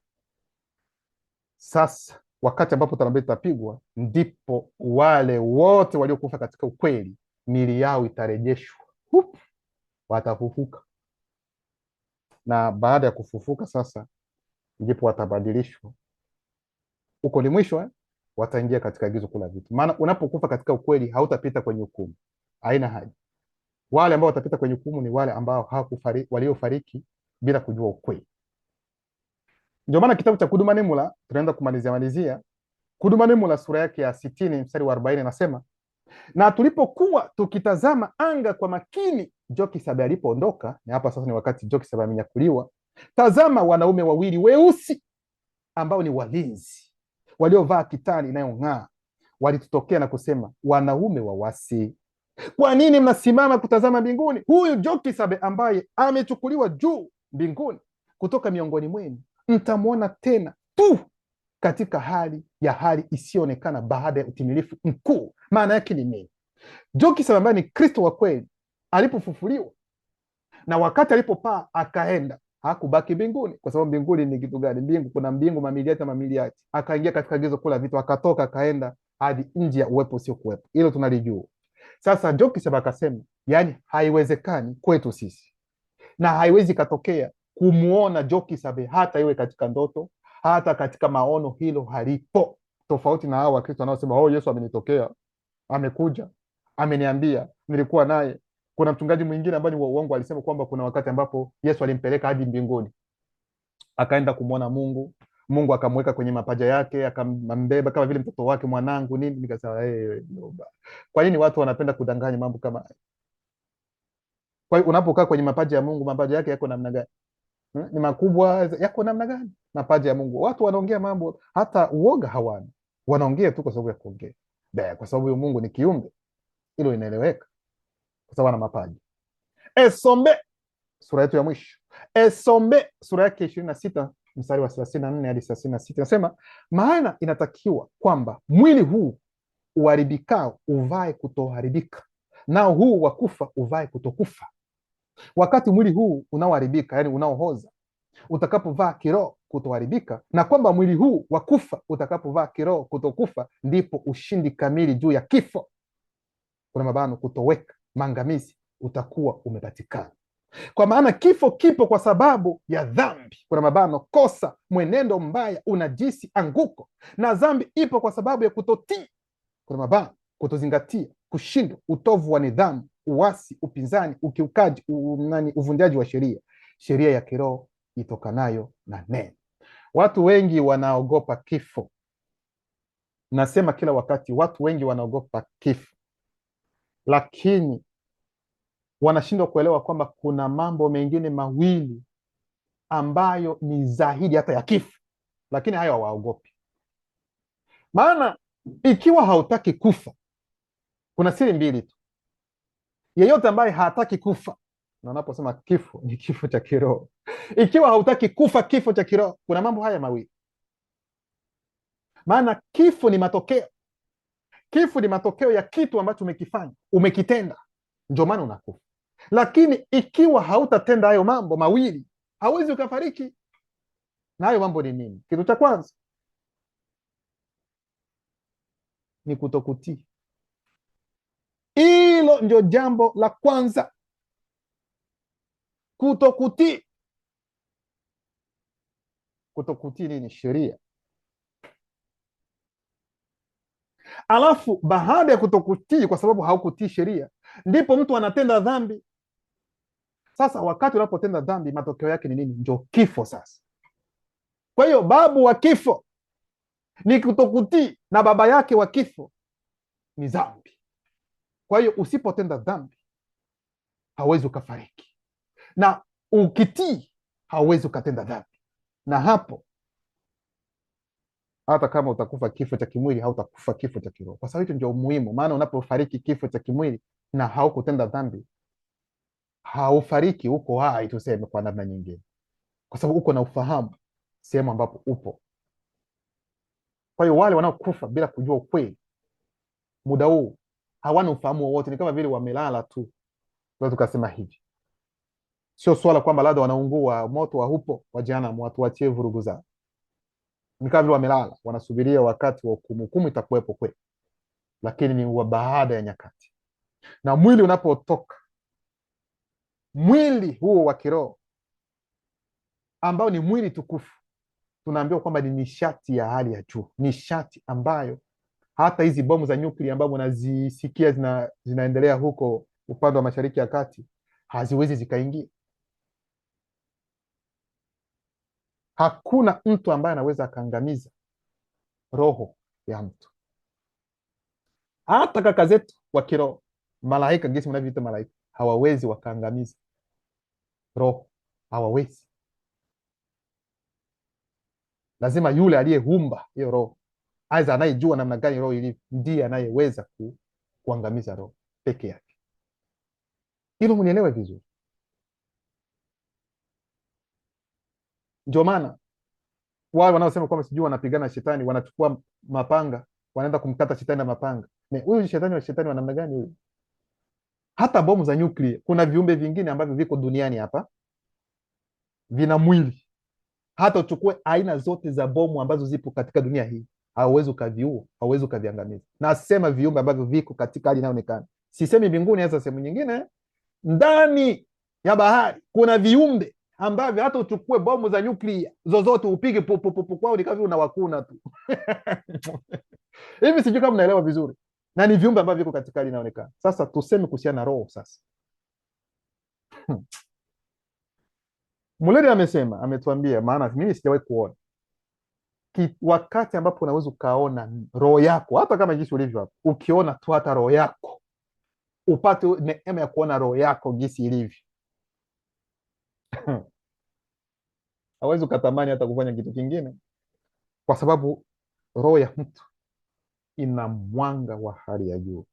Sasa wakati ambapo tarumbeta itapigwa, ndipo wale wote waliokufa katika ukweli miili yao itarejeshwa, watafufuka. Na baada ya kufufuka sasa ndipo watabadilishwa. Huko ni mwisho, wataingia katika agizo kula vitu. Maana unapokufa katika ukweli hautapita kwenye hukumu, haina haja. Wale ambao watapita kwenye hukumu ni wale ambao waliofariki bila kujua ukweli. Ndio maana kitabu cha Kuduma Nimula, tunaenda kumalizia Kuduma Nimula sura yake ya 60 mstari wa 40 nasema, na tulipokuwa tukitazama anga kwa makini, Jokisabe alipoondoka, na hapa sasa ni wakati Jokisabe amenyakuliwa, tazama wanaume wawili weusi ambao ni walinzi waliovaa kitani inayong'aa walitutokea na kusema, wanaume wawasi, kwa nini mnasimama kutazama mbinguni? Huyu Jokisabe ambaye amechukuliwa juu mbinguni kutoka miongoni mwenu, mtamwona tena tu katika hali isiyoonekana baada ya utimilifu mkuu. Maana yake ni nini? Jokisam ambaye ni Kristo wa kweli alipofufuliwa na wakati alipopaa akaenda, hakubaki mbinguni, kwa sababu mbinguni ni kitu gani? Mbingu, kuna mbingu mamiliati na mamiliati. Akaingia katika agizo kula vitu, akatoka akaenda hadi nje ya uwepo usio kuwepo. Hilo tunalijua. Sasa Jokisam akasema, yani haiwezekani kwetu sisi na haiwezi katokea kumuona Jokisam hata iwe katika ndoto, hata katika maono, hilo halipo. Tofauti na hao Wakristo wanaosema oh, Yesu amenitokea, amekuja, ameniambia, nilikuwa naye. Kuna mchungaji mwingine ambaye ni wa uongo alisema kwamba kuna wakati ambapo Yesu alimpeleka hadi mbinguni, akaenda kumwona Mungu, Mungu akamweka kwenye mapaja yake, akambeba kama vile mtoto wake, mwanangu nini. Nikasema kwa nini watu wanapenda kudanganya mambo kama haya? Kwa hiyo unapokaa kwenye mapaja ya Mungu, mapaja yake yako namna gani? Ni makubwa, yako namna gani mapaja ya Mungu? Watu wanaongea mambo hata uoga hawana, wanaongea tu kwa sababu ya kuongea, kwa sababu huyo Mungu ni kiumbe. Hilo inaeleweka kwa sababu ana mapaja. Esombe sura yetu ya mwisho, Esombe sura yake 26 mstari wa 34 hadi 36, nasema maana inatakiwa kwamba mwili huu uharibikao uvae kutoharibika, nao huu wa kufa uvae kutokufa. Wakati mwili huu unaoharibika, yani unaohoza, utakapovaa kiroho kutoharibika, na kwamba mwili huu wa kufa utakapovaa kiroho kutokufa, ndipo ushindi kamili juu ya kifo, kuna mabano, kutoweka, maangamizi, utakuwa umepatikana. Kwa maana kifo kipo kwa sababu ya dhambi, kuna mabano, kosa, mwenendo mbaya, unajisi, anguko, na dhambi ipo kwa sababu ya kutotii, kuna mabano, kutozingatia, kushindwa, utovu wa nidhamu, uasi, upinzani, ukiukaji, uvunjaji wa sheria ya kiroho itokanayo na neno. Watu wengi wanaogopa kifo. Nasema kila wakati, watu wengi wanaogopa kifo, lakini wanashindwa kuelewa kwamba kuna mambo mengine mawili ambayo ni zaidi hata ya kifo, lakini hayo hawaogopi. Maana ikiwa hautaki kufa, kuna siri mbili tu. Yeyote ambaye hataki kufa, na unaposema kifo ni kifo cha kiroho, ikiwa hautaki kufa kifo cha kiroho, kuna mambo haya mawili. Maana kifo ni matokeo, kifo ni matokeo ya kitu ambacho umekifanya, umekitenda, ndio maana unakufa. Lakini ikiwa hautatenda hayo mambo mawili, hauwezi ukafariki. Na hayo mambo ni nini? Kitu cha kwanza ni kutokutii. Hilo ndio jambo la kwanza, kutokutii. Kutokutii nini? Sheria. Alafu baada ya kutokutii, kwa sababu haukutii sheria, ndipo mtu anatenda dhambi. Sasa wakati unapotenda dhambi, matokeo yake ni nini? Ndio kifo. Sasa kwa hiyo babu wa kifo ni kutokutii, na baba yake wa kifo ni dhambi. Kwa hiyo usipotenda dhambi hauwezi ukafariki, na ukitii hauwezi ukatenda dhambi. Na hapo hata kama utakufa kifo cha kimwili, hautakufa kifo cha kiroho, kwa sababu hicho ndio umuhimu. Maana unapofariki kifo cha kimwili na haukutenda dhambi, haufariki, uko hai, tuseme kwa namna nyingine, kwa sababu uko na ufahamu sehemu ambapo upo. Kwa hiyo wale wanaokufa bila kujua ukweli muda huu hawana ufahamu wowote, ni kama vile wamelala tu. Ndio tukasema hivi, sio swala kwamba labda wanaungua moto wa hupo wa jehanamu, watu wachie vurugu zao. Ni kama vile wamelala, wanasubiria wakati wa hukumu. Hukumu itakuwepo kweli, lakini ni wa baada ya nyakati. Na mwili unapotoka, mwili huo wa kiroho ambao ni mwili tukufu, tunaambiwa kwamba ni nishati ya hali ya juu, nishati ambayo hata hizi bomu za nyuklia ambazo unazisikia zinaendelea huko upande wa Mashariki ya Kati haziwezi zikaingia. Hakuna mtu ambaye anaweza akaangamiza roho ya mtu. Hata kaka zetu wa kiroho, malaika, gesi mnavyoita malaika, hawawezi wakaangamiza roho, hawawezi. Lazima yule aliyeumba hiyo roho, aidha anayejua namna gani roho ilivyo, ndiye anayeweza kuangamiza roho peke yake. Hilo mnielewe vizuri. Ndio maana wao wanaosema kwamba sijui wanapigana shetani, wanachukua mapanga wanaenda kumkata shetani na mapanga. Huyu shetani wa namna gani huyu? Hata bomu za nyuklia, kuna viumbe vingine ambavyo viko duniani hapa vina mwili. Hata uchukue aina zote za bomu ambazo zipo katika dunia hii, hauwezi ukaviua, hauwezi ukaviangamiza. Nasema viumbe ambavyo viko katika hali inayoonekana, sisemi mbinguni, hasa sehemu nyingine. Ndani ya bahari kuna viumbe ambavyo hata uchukue bomu za nyuklia zozote upige pupupupu kwao nikavi unawakuna tu hivi. Sijui kama mnaelewa vizuri, na ni viumbe ambavyo viko katika hali inayoonekana. Sasa tuseme kuhusiana na roho sasa. Muleri amesema, ametuambia, maana mimi sijawahi kuona wakati ambapo unaweza ukaona roho yako, hata kama jinsi ulivyo hapo, ukiona tu hata roho yako, upate neema ya kuona roho yako jinsi ilivyo hawezi ukatamani hata kufanya kitu kingine, kwa sababu roho ya mtu ina mwanga wa hali ya juu.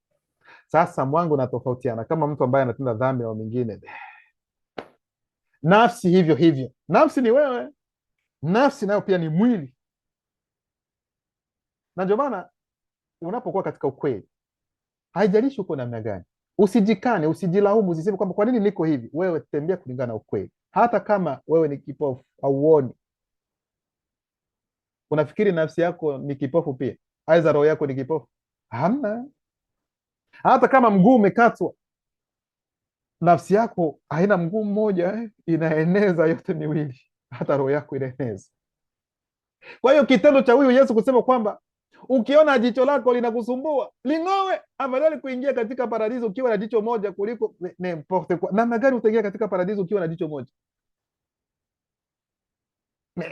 Sasa mwanga unatofautiana, kama mtu ambaye anatenda dhambi na mwingine. Nafsi hivyo hivyo, nafsi ni wewe, nafsi nayo pia ni mwili. Na ndio maana unapokuwa katika ukweli, haijalishi uko namna gani, usijikane, usijilaumu, usiseme kwamba kwa nini niko hivi. Wewe tembea kulingana na ukweli, hata kama wewe ni kipofu au uoni. Unafikiri nafsi yako ni kipofu pia? Aidha roho yako ni kipofu? Hamna. Hata kama mguu umekatwa, nafsi yako haina mguu mmoja, inaeneza yote miwili, hata roho yako inaeneza. Kwa hiyo kitendo cha huyu Yesu kusema kwamba ukiona jicho lako linakusumbua ling'owe, afadhali kuingia katika paradiso ukiwa na jicho moja kuliko n'importe quoi. Namna gani utaingia katika paradiso ukiwa na jicho moja?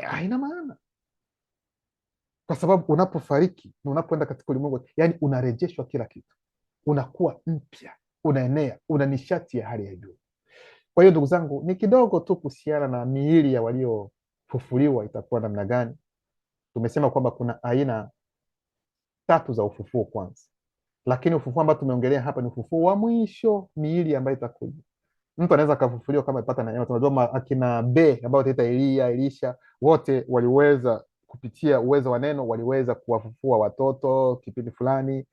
Haina maana, kwa sababu unapofariki na unapoenda katika ulimwengu, yani unarejeshwa kila kitu, unakuwa mpya, unaenea, una nishati ya hali ya juu. Kwa hiyo ndugu zangu, ni kidogo tu kuhusiana na miili ya waliofufuliwa itakuwa namna gani. Tumesema kwamba kuna aina 3 za ufufuo kwanza, lakini ufufuo ambao tumeongelea hapa ni ufufuo wa mwisho, miili ambayo itakuja. Mtu anaweza akafufuliwa kama ipata neema. Tunajua akina B ambao tunaita Elia, Elisha, wote waliweza kupitia uwezo wa neno, waliweza kuwafufua watoto kipindi fulani.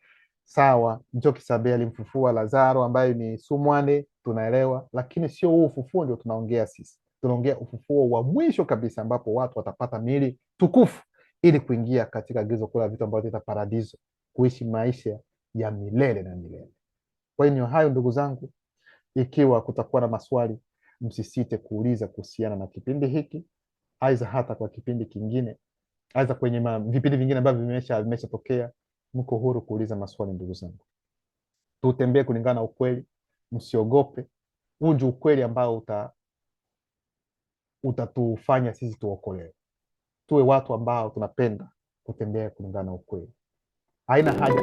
Sawa, Njoki Sabe alimfufua Lazaro ambaye ni sumwane, tunaelewa, lakini sio huu ufufuo ndio tunaongea sisi. Tunaongea ufufuo wa mwisho kabisa, ambapo watu watapata miili tukufu ili kuingia katika agizo kula vitu ambavyo tunaita paradiso, kuishi maisha ya milele na milele. Kwa hiyo hayo ndugu zangu, ikiwa kutakuwa na maswali, msisite kuuliza kuhusiana na kipindi hiki, aidha hata kwa kipindi kingine, aidha kwenye vipindi vingine ambavyo vimeshatokea. Mko huru kuuliza maswali ndugu zangu. Tutembee kulingana na ukweli, msiogope. Huu ndio ukweli ambao utatufanya sisi tuokolewe. Tuwe watu ambao tunapenda kutembea kulingana na ukweli. Haina haja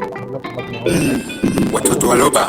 watoto wa Loba